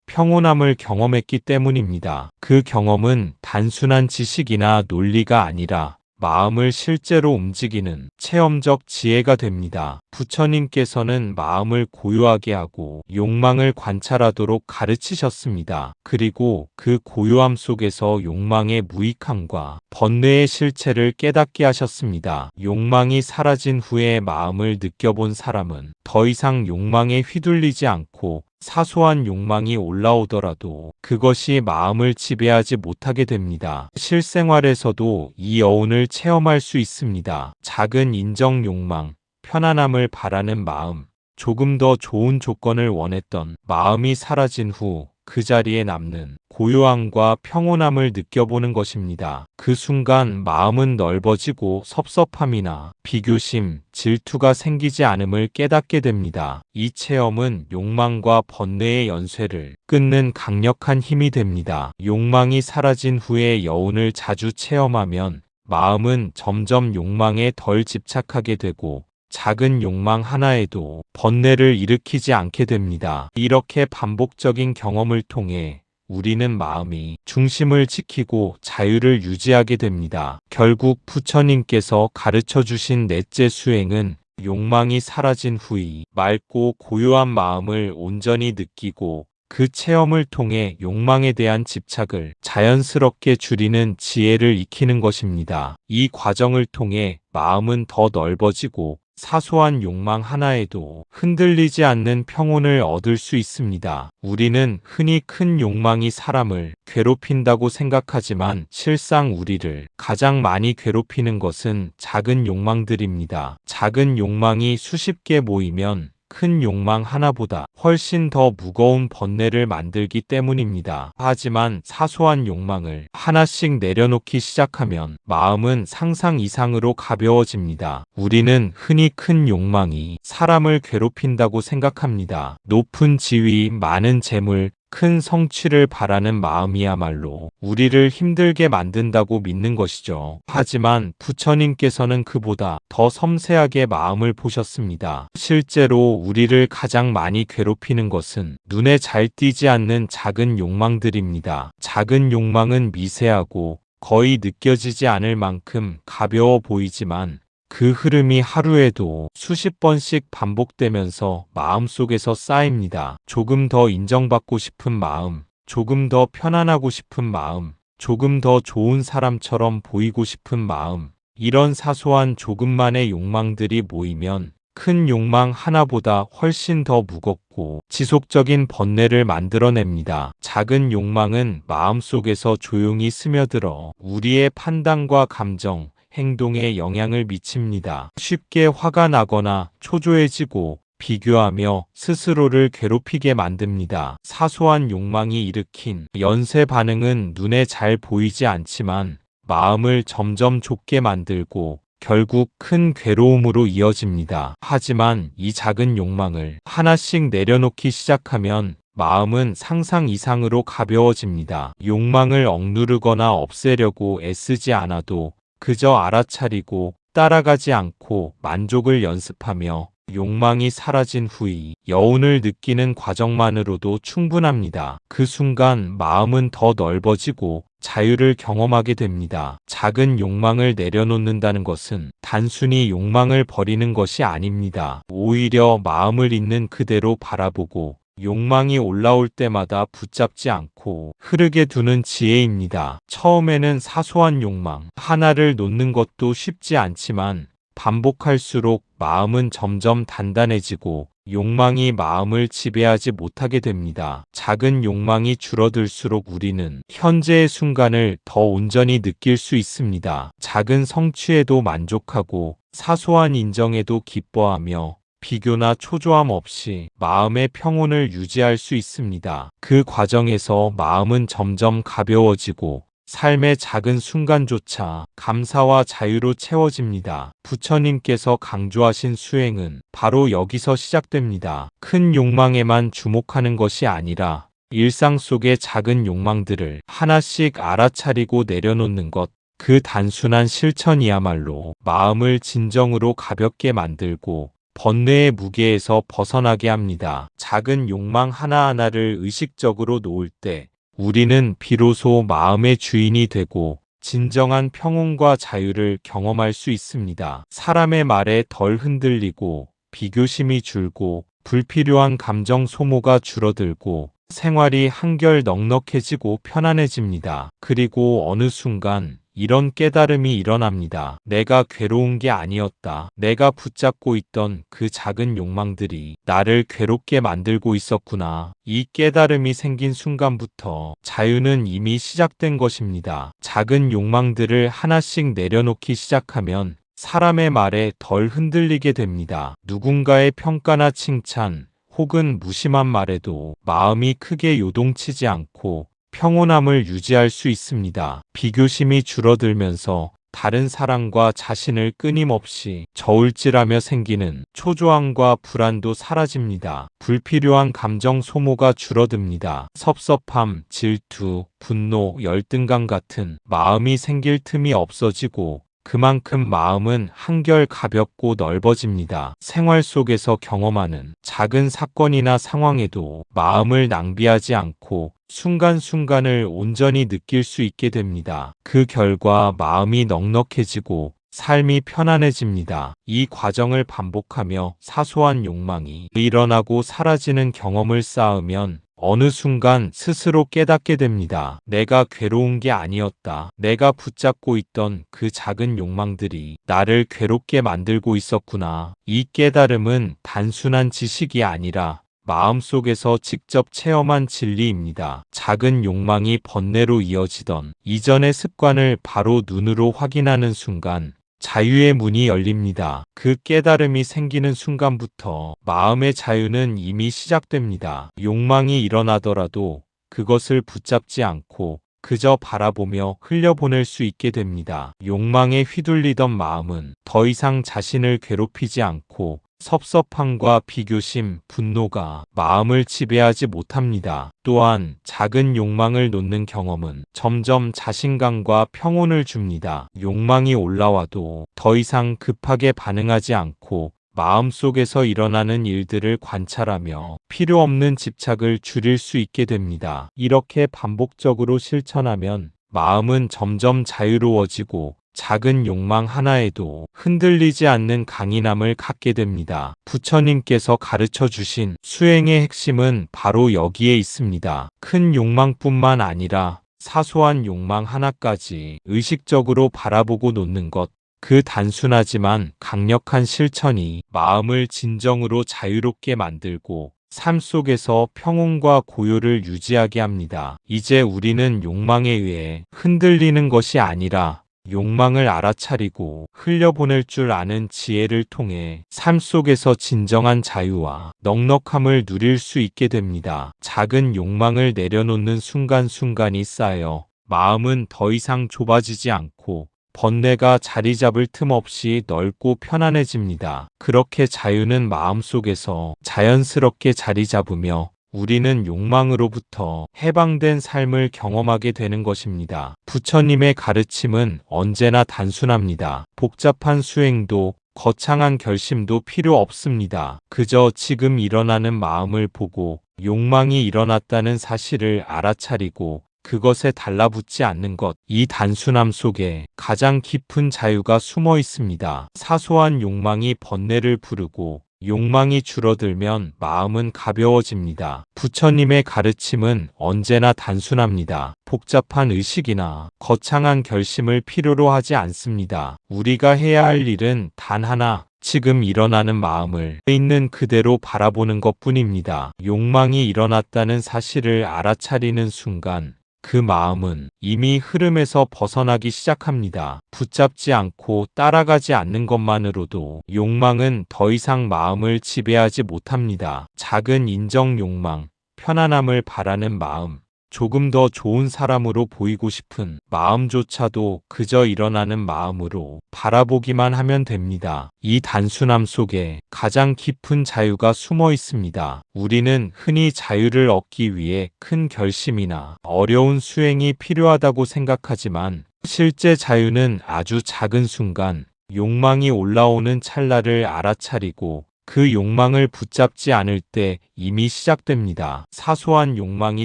평온함을 경험했기 때문입니다. 그 경험은 단순한 지식이나 논리가 아니라 마음을 실제로 움직이는 체험적 지혜가 됩니다. 부처님께서는 마음을 고요하게 하고 욕망을 관찰하도록 가르치셨습니다. 그리고 그 고요함 속에서 욕망의 무익함과 번뇌의 실체를 깨닫게 하셨습니다. 욕망이 사라진 후에 마음을 느껴본 사람은 더 이상 욕망에 휘둘리지 않고 사소한 욕망이 올라오더라도 그것이 마음을 지배하지 못하게 됩니다. 실생활에서도 이 여운을 체험할 수 있습니다. 작은 인정 욕망, 편안함을 바라는 마음, 조금 더 좋은 조건을 원했던 마음이 사라진 후 그 자리에 남는 고요함과 평온함을 느껴보는 것입니다. 그 순간 마음은 넓어지고 섭섭함이나 비교심, 질투가 생기지 않음을 깨닫게 됩니다. 이 체험은 욕망과 번뇌의 연쇄를 끊는 강력한 힘이 됩니다. 욕망이 사라진 후의 여운을 자주 체험하면 마음은 점점 욕망에 덜 집착하게 되고 작은 욕망 하나에도 번뇌를 일으키지 않게 됩니다. 이렇게 반복적인 경험을 통해 우리는 마음이 중심을 지키고 자유를 유지하게 됩니다. 결국 부처님께서 가르쳐 주신 넷째 수행은 욕망이 사라진 후의 맑고 고요한 마음을 온전히 느끼고 그 체험을 통해 욕망에 대한 집착을 자연스럽게 줄이는 지혜를 익히는 것입니다. 이 과정을 통해 마음은 더 넓어지고 사소한 욕망 하나에도 흔들리지 않는 평온을 얻을 수 있습니다. 우리는 흔히 큰 욕망이 사람을 괴롭힌다고 생각하지만 실상 우리를 가장 많이 괴롭히는 것은 작은 욕망들입니다. 작은 욕망이 수십 개 모이면 큰 욕망 하나보다 훨씬 더 무거운 번뇌를 만들기 때문입니다. 하지만 사소한 욕망을 하나씩 내려놓기 시작하면 마음은 상상 이상으로 가벼워집니다. 우리는 흔히 큰 욕망이 사람을 괴롭힌다고 생각합니다. 높은 지위, 많은 재물, 큰 성취를 바라는 마음이야말로 우리를 힘들게 만든다고 믿는 것이죠. 하지만 부처님께서는 그보다 더 섬세하게 마음을 보셨습니다. 실제로 우리를 가장 많이 괴롭히는 것은 눈에 잘 띄지 않는 작은 욕망들입니다. 작은 욕망은 미세하고 거의 느껴지지 않을 만큼 가벼워 보이지만 그 흐름이 하루에도 수십 번씩 반복되면서 마음속에서 쌓입니다. 조금 더 인정받고 싶은 마음, 조금 더 편안하고 싶은 마음, 조금 더 좋은 사람처럼 보이고 싶은 마음, 이런 사소한 조금만의 욕망들이 모이면 큰 욕망 하나보다 훨씬 더 무겁고 지속적인 번뇌를 만들어냅니다. 작은 욕망은 마음속에서 조용히 스며들어 우리의 판단과 감정, 행동에 영향을 미칩니다. 쉽게 화가 나거나 초조해지고 비교하며 스스로를 괴롭히게 만듭니다. 사소한 욕망이 일으킨 연쇄 반응은 눈에 잘 보이지 않지만 마음을 점점 좁게 만들고 결국 큰 괴로움으로 이어집니다. 하지만 이 작은 욕망을 하나씩 내려놓기 시작하면 마음은 상상 이상으로 가벼워집니다. 욕망을 억누르거나 없애려고 애쓰지 않아도 그저 알아차리고 따라가지 않고 만족을 연습하며 욕망이 사라진 후의 여운을 느끼는 과정만으로도 충분합니다. 그 순간 마음은 더 넓어지고 자유를 경험하게 됩니다. 작은 욕망을 내려놓는다는 것은 단순히 욕망을 버리는 것이 아닙니다. 오히려 마음을 있는 그대로 바라보고 욕망이 올라올 때마다 붙잡지 않고 흐르게 두는 지혜입니다. 처음에는 사소한 욕망 하나를 놓는 것도 쉽지 않지만 반복할수록 마음은 점점 단단해지고 욕망이 마음을 지배하지 못하게 됩니다. 작은 욕망이 줄어들수록 우리는 현재의 순간을 더 온전히 느낄 수 있습니다. 작은 성취에도 만족하고 사소한 인정에도 기뻐하며 비교나 초조함 없이 마음의 평온을 유지할 수 있습니다. 그 과정에서 마음은 점점 가벼워지고 삶의 작은 순간조차 감사와 자유로 채워집니다. 부처님께서 강조하신 수행은 바로 여기서 시작됩니다. 큰 욕망에만 주목하는 것이 아니라 일상 속의 작은 욕망들을 하나씩 알아차리고 내려놓는 것, 그 단순한 실천이야말로 마음을 진정으로 가볍게 만들고 번뇌의 무게에서 벗어나게 합니다. 작은 욕망 하나하나를 의식적으로 놓을 때 우리는 비로소 마음의 주인이 되고 진정한 평온과 자유를 경험할 수 있습니다. 사람의 말에 덜 흔들리고 비교심이 줄고 불필요한 감정 소모가 줄어들고 생활이 한결 넉넉해지고 편안해집니다. 그리고 어느 순간 이런 깨달음이 일어납니다. 내가 괴로운 게 아니었다. 내가 붙잡고 있던 그 작은 욕망들이 나를 괴롭게 만들고 있었구나. 이 깨달음이 생긴 순간부터 자유는 이미 시작된 것입니다. 작은 욕망들을 하나씩 내려놓기 시작하면 사람의 말에 덜 흔들리게 됩니다. 누군가의 평가나 칭찬, 혹은 무심한 말에도 마음이 크게 요동치지 않고 평온함을 유지할 수 있습니다. 비교심이 줄어들면서 다른 사람과 자신을 끊임없이 저울질하며 생기는 초조함과 불안도 사라집니다. 불필요한 감정 소모가 줄어듭니다. 섭섭함, 질투, 분노, 열등감 같은 마음이 생길 틈이 없어지고 그만큼 마음은 한결 가볍고 넓어집니다. 생활 속에서 경험하는 작은 사건이나 상황에도 마음을 낭비하지 않고 순간순간을 온전히 느낄 수 있게 됩니다. 그 결과 마음이 넉넉해지고 삶이 편안해집니다. 이 과정을 반복하며 사소한 욕망이 일어나고 사라지는 경험을 쌓으면 어느 순간 스스로 깨닫게 됩니다. 내가 괴로운 게 아니었다. 내가 붙잡고 있던 그 작은 욕망들이 나를 괴롭게 만들고 있었구나. 이 깨달음은 단순한 지식이 아니라 마음속에서 직접 체험한 진리입니다. 작은 욕망이 번뇌로 이어지던 이전의 습관을 바로 눈으로 확인하는 순간 자유의 문이 열립니다. 그 깨달음이 생기는 순간부터 마음의 자유는 이미 시작됩니다. 욕망이 일어나더라도 그것을 붙잡지 않고 그저 바라보며 흘려보낼 수 있게 됩니다. 욕망에 휘둘리던 마음은 더 이상 자신을 괴롭히지 않고 섭섭함과 비교심, 분노가 마음을 지배하지 못합니다. 또한 작은 욕망을 놓는 경험은 점점 자신감과 평온을 줍니다. 욕망이 올라와도 더 이상 급하게 반응하지 않고 마음속에서 일어나는 일들을 관찰하며 필요 없는 집착을 줄일 수 있게 됩니다. 이렇게 반복적으로 실천하면 마음은 점점 자유로워지고 작은 욕망 하나에도 흔들리지 않는 강인함을 갖게 됩니다. 부처님께서 가르쳐 주신 수행의 핵심은 바로 여기에 있습니다. 큰 욕망뿐만 아니라 사소한 욕망 하나까지 의식적으로 바라보고 놓는 것. 그 단순하지만 강력한 실천이 마음을 진정으로 자유롭게 만들고 삶 속에서 평온과 고요를 유지하게 합니다. 이제 우리는 욕망에 의해 흔들리는 것이 아니라 욕망을 알아차리고 흘려보낼 줄 아는 지혜를 통해 삶 속에서 진정한 자유와 넉넉함을 누릴 수 있게 됩니다. 작은 욕망을 내려놓는 순간순간이 쌓여 마음은 더 이상 좁아지지 않고 번뇌가 자리 잡을 틈 없이 넓고 편안해집니다. 그렇게 자유는 마음속에서 자연스럽게 자리 잡으며 우리는 욕망으로부터 해방된 삶을 경험하게 되는 것입니다. 부처님의 가르침은 언제나 단순합니다. 복잡한 수행도 거창한 결심도 필요 없습니다. 그저 지금 일어나는 마음을 보고 욕망이 일어났다는 사실을 알아차리고 그것에 달라붙지 않는 것. 이 단순함 속에 가장 깊은 자유가 숨어 있습니다. 사소한 욕망이 번뇌를 부르고 욕망이 줄어들면 마음은 가벼워집니다. 부처님의 가르침은 언제나 단순합니다. 복잡한 의식이나 거창한 결심을 필요로 하지 않습니다. 우리가 해야 할 일은 단 하나, 지금 일어나는 마음을 있는 그대로 바라보는 것뿐입니다. 욕망이 일어났다는 사실을 알아차리는 순간 그 마음은 이미 흐름에서 벗어나기 시작합니다. 붙잡지 않고 따라가지 않는 것만으로도 욕망은 더 이상 마음을 지배하지 못합니다. 작은 인정 욕망, 편안함을 바라는 마음, 조금 더 좋은 사람으로 보이고 싶은 마음조차도 그저 일어나는 마음으로 바라보기만 하면 됩니다. 이 단순함 속에 가장 깊은 자유가 숨어 있습니다. 우리는 흔히 자유를 얻기 위해 큰 결심이나 어려운 수행이 필요하다고 생각하지만 실제 자유는 아주 작은 순간, 욕망이 올라오는 찰나를 알아차리고 그 욕망을 붙잡지 않을 때 이미 시작됩니다. 사소한 욕망이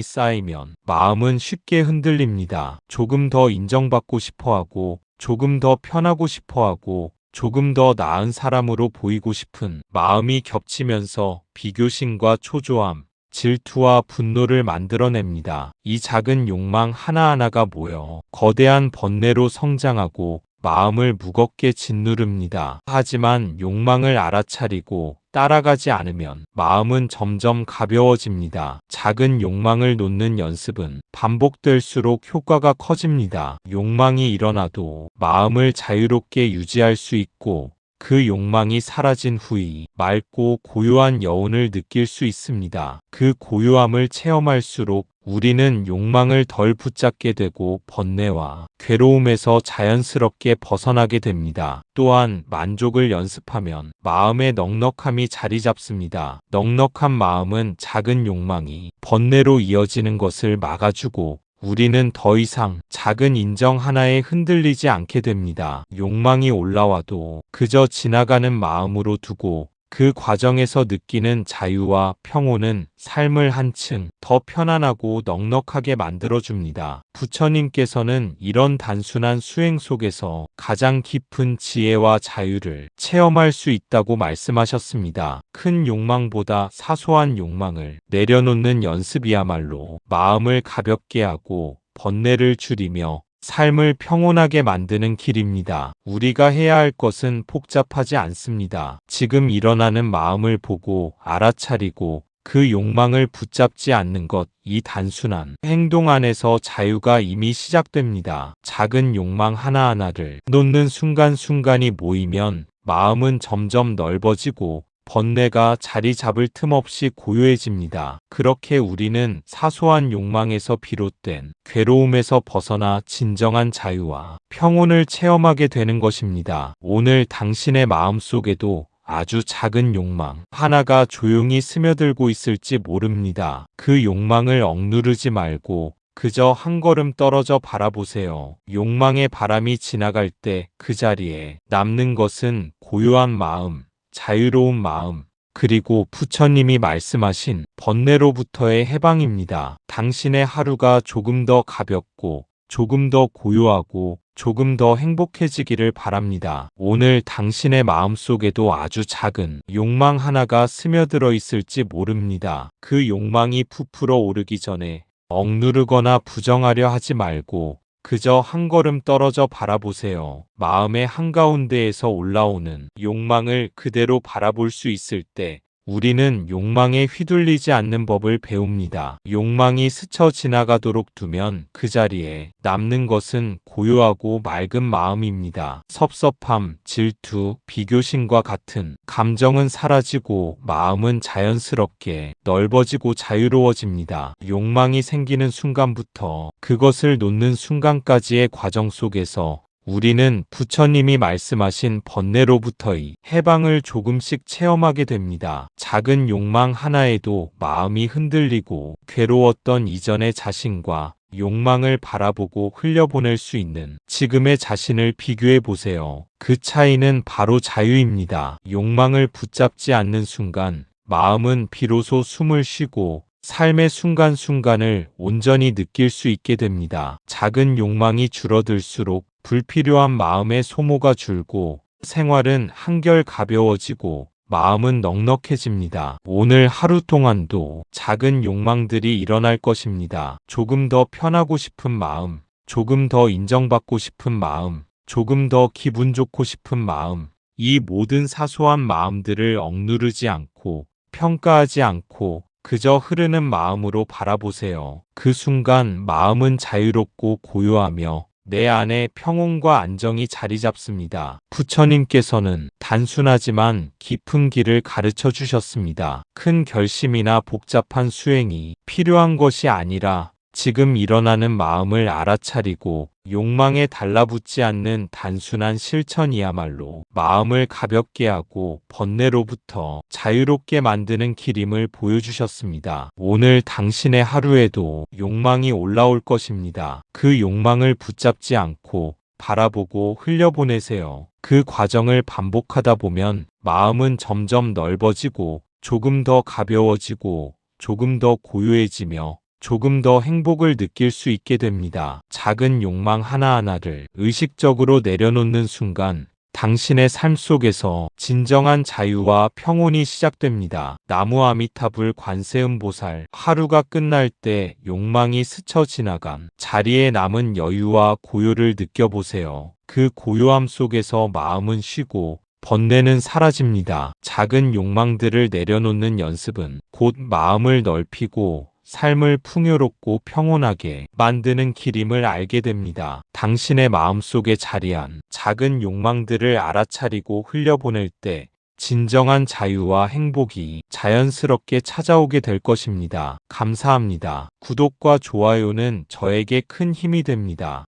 쌓이면 마음은 쉽게 흔들립니다. 조금 더 인정받고 싶어하고, 조금 더 편하고 싶어하고, 조금 더 나은 사람으로 보이고 싶은 마음이 겹치면서 비교심과 초조함, 질투와 분노를 만들어냅니다. 이 작은 욕망 하나하나가 모여 거대한 번뇌로 성장하고 마음을 무겁게 짓누릅니다. 하지만 욕망을 알아차리고 따라가지 않으면 마음은 점점 가벼워집니다. 작은 욕망을 놓는 연습은 반복될수록 효과가 커집니다. 욕망이 일어나도 마음을 자유롭게 유지할 수 있고 그 욕망이 사라진 후에 맑고 고요한 여운을 느낄 수 있습니다. 그 고요함을 체험할수록 우리는 욕망을 덜 붙잡게 되고 번뇌와 괴로움에서 자연스럽게 벗어나게 됩니다. 또한 만족을 연습하면 마음의 넉넉함이 자리 잡습니다. 넉넉한 마음은 작은 욕망이 번뇌로 이어지는 것을 막아주고 우리는 더 이상 작은 인정 하나에 흔들리지 않게 됩니다. 욕망이 올라와도 그저 지나가는 마음으로 두고 그 과정에서 느끼는 자유와 평온은 삶을 한층 더 편안하고 넉넉하게 만들어줍니다. 부처님께서는 이런 단순한 수행 속에서 가장 깊은 지혜와 자유를 체험할 수 있다고 말씀하셨습니다. 큰 욕망보다 사소한 욕망을 내려놓는 연습이야말로 마음을 가볍게 하고 번뇌를 줄이며 삶을 평온하게 만드는 길입니다. 우리가 해야 할 것은 복잡하지 않습니다. 지금 일어나는 마음을 보고 알아차리고 그 욕망을 붙잡지 않는 것, 이 단순한 행동 안에서 자유가 이미 시작됩니다. 작은 욕망 하나하나를 놓는 순간순간이 모이면 마음은 점점 넓어지고 번뇌가 자리 잡을 틈 없이 고요해집니다. 그렇게 우리는 사소한 욕망에서 비롯된 괴로움에서 벗어나 진정한 자유와 평온을 체험하게 되는 것입니다. 오늘 당신의 마음속에도 아주 작은 욕망 하나가 조용히 스며들고 있을지 모릅니다. 그 욕망을 억누르지 말고 그저 한 걸음 떨어져 바라보세요. 욕망의 바람이 지나갈 때 그 자리에 남는 것은 고요한 마음, 자유로운 마음, 그리고 부처님이 말씀하신 번뇌로부터의 해방입니다. 당신의 하루가 조금 더 가볍고 조금 더 고요하고 조금 더 행복해지기를 바랍니다. 오늘 당신의 마음속에도 아주 작은 욕망 하나가 스며들어 있을지 모릅니다. 그 욕망이 부풀어 오르기 전에 억누르거나 부정하려 하지 말고 그저 한 걸음 떨어져 바라보세요. 마음의 한가운데에서 올라오는 욕망을 그대로 바라볼 수 있을 때 우리는 욕망에 휘둘리지 않는 법을 배웁니다. 욕망이 스쳐 지나가도록 두면 그 자리에 남는 것은 고요하고 맑은 마음입니다. 섭섭함, 질투, 비교심과 같은 감정은 사라지고 마음은 자연스럽게 넓어지고 자유로워집니다. 욕망이 생기는 순간부터 그것을 놓는 순간까지의 과정 속에서 우리는 부처님이 말씀하신 번뇌로부터의 해방을 조금씩 체험하게 됩니다. 작은 욕망 하나에도 마음이 흔들리고 괴로웠던 이전의 자신과 욕망을 바라보고 흘려보낼 수 있는 지금의 자신을 비교해 보세요. 그 차이는 바로 자유입니다. 욕망을 붙잡지 않는 순간 마음은 비로소 숨을 쉬고 삶의 순간순간을 온전히 느낄 수 있게 됩니다. 작은 욕망이 줄어들수록 불필요한 마음의 소모가 줄고 생활은 한결 가벼워지고 마음은 넉넉해집니다. 오늘 하루 동안도 작은 욕망들이 일어날 것입니다. 조금 더 편하고 싶은 마음, 조금 더 인정받고 싶은 마음, 조금 더 기분 좋고 싶은 마음, 이 모든 사소한 마음들을 억누르지 않고 평가하지 않고 그저 흐르는 마음으로 바라보세요. 그 순간 마음은 자유롭고 고요하며 내 안에 평온과 안정이 자리 잡습니다. 부처님께서는 단순하지만 깊은 길을 가르쳐 주셨습니다. 큰 결심이나 복잡한 수행이 필요한 것이 아니라 지금 일어나는 마음을 알아차리고 욕망에 달라붙지 않는 단순한 실천이야말로 마음을 가볍게 하고 번뇌로부터 자유롭게 만드는 길임을 보여주셨습니다. 오늘 당신의 하루에도 욕망이 올라올 것입니다. 그 욕망을 붙잡지 않고 바라보고 흘려보내세요. 그 과정을 반복하다 보면 마음은 점점 넓어지고 조금 더 가벼워지고 조금 더 고요해지며 조금 더 행복을 느낄 수 있게 됩니다. 작은 욕망 하나하나를 의식적으로 내려놓는 순간 당신의 삶 속에서 진정한 자유와 평온이 시작됩니다. 나무 아미타불 관세음보살, 하루가 끝날 때 욕망이 스쳐 지나간 자리에 남은 여유와 고요를 느껴보세요. 그 고요함 속에서 마음은 쉬고 번뇌는 사라집니다. 작은 욕망들을 내려놓는 연습은 곧 마음을 넓히고 삶을 풍요롭고 평온하게 만드는 길임을 알게 됩니다. 당신의 마음속에 자리한 작은 욕망들을 알아차리고 흘려보낼 때 진정한 자유와 행복이 자연스럽게 찾아오게 될 것입니다. 감사합니다. 구독과 좋아요는 저에게 큰 힘이 됩니다.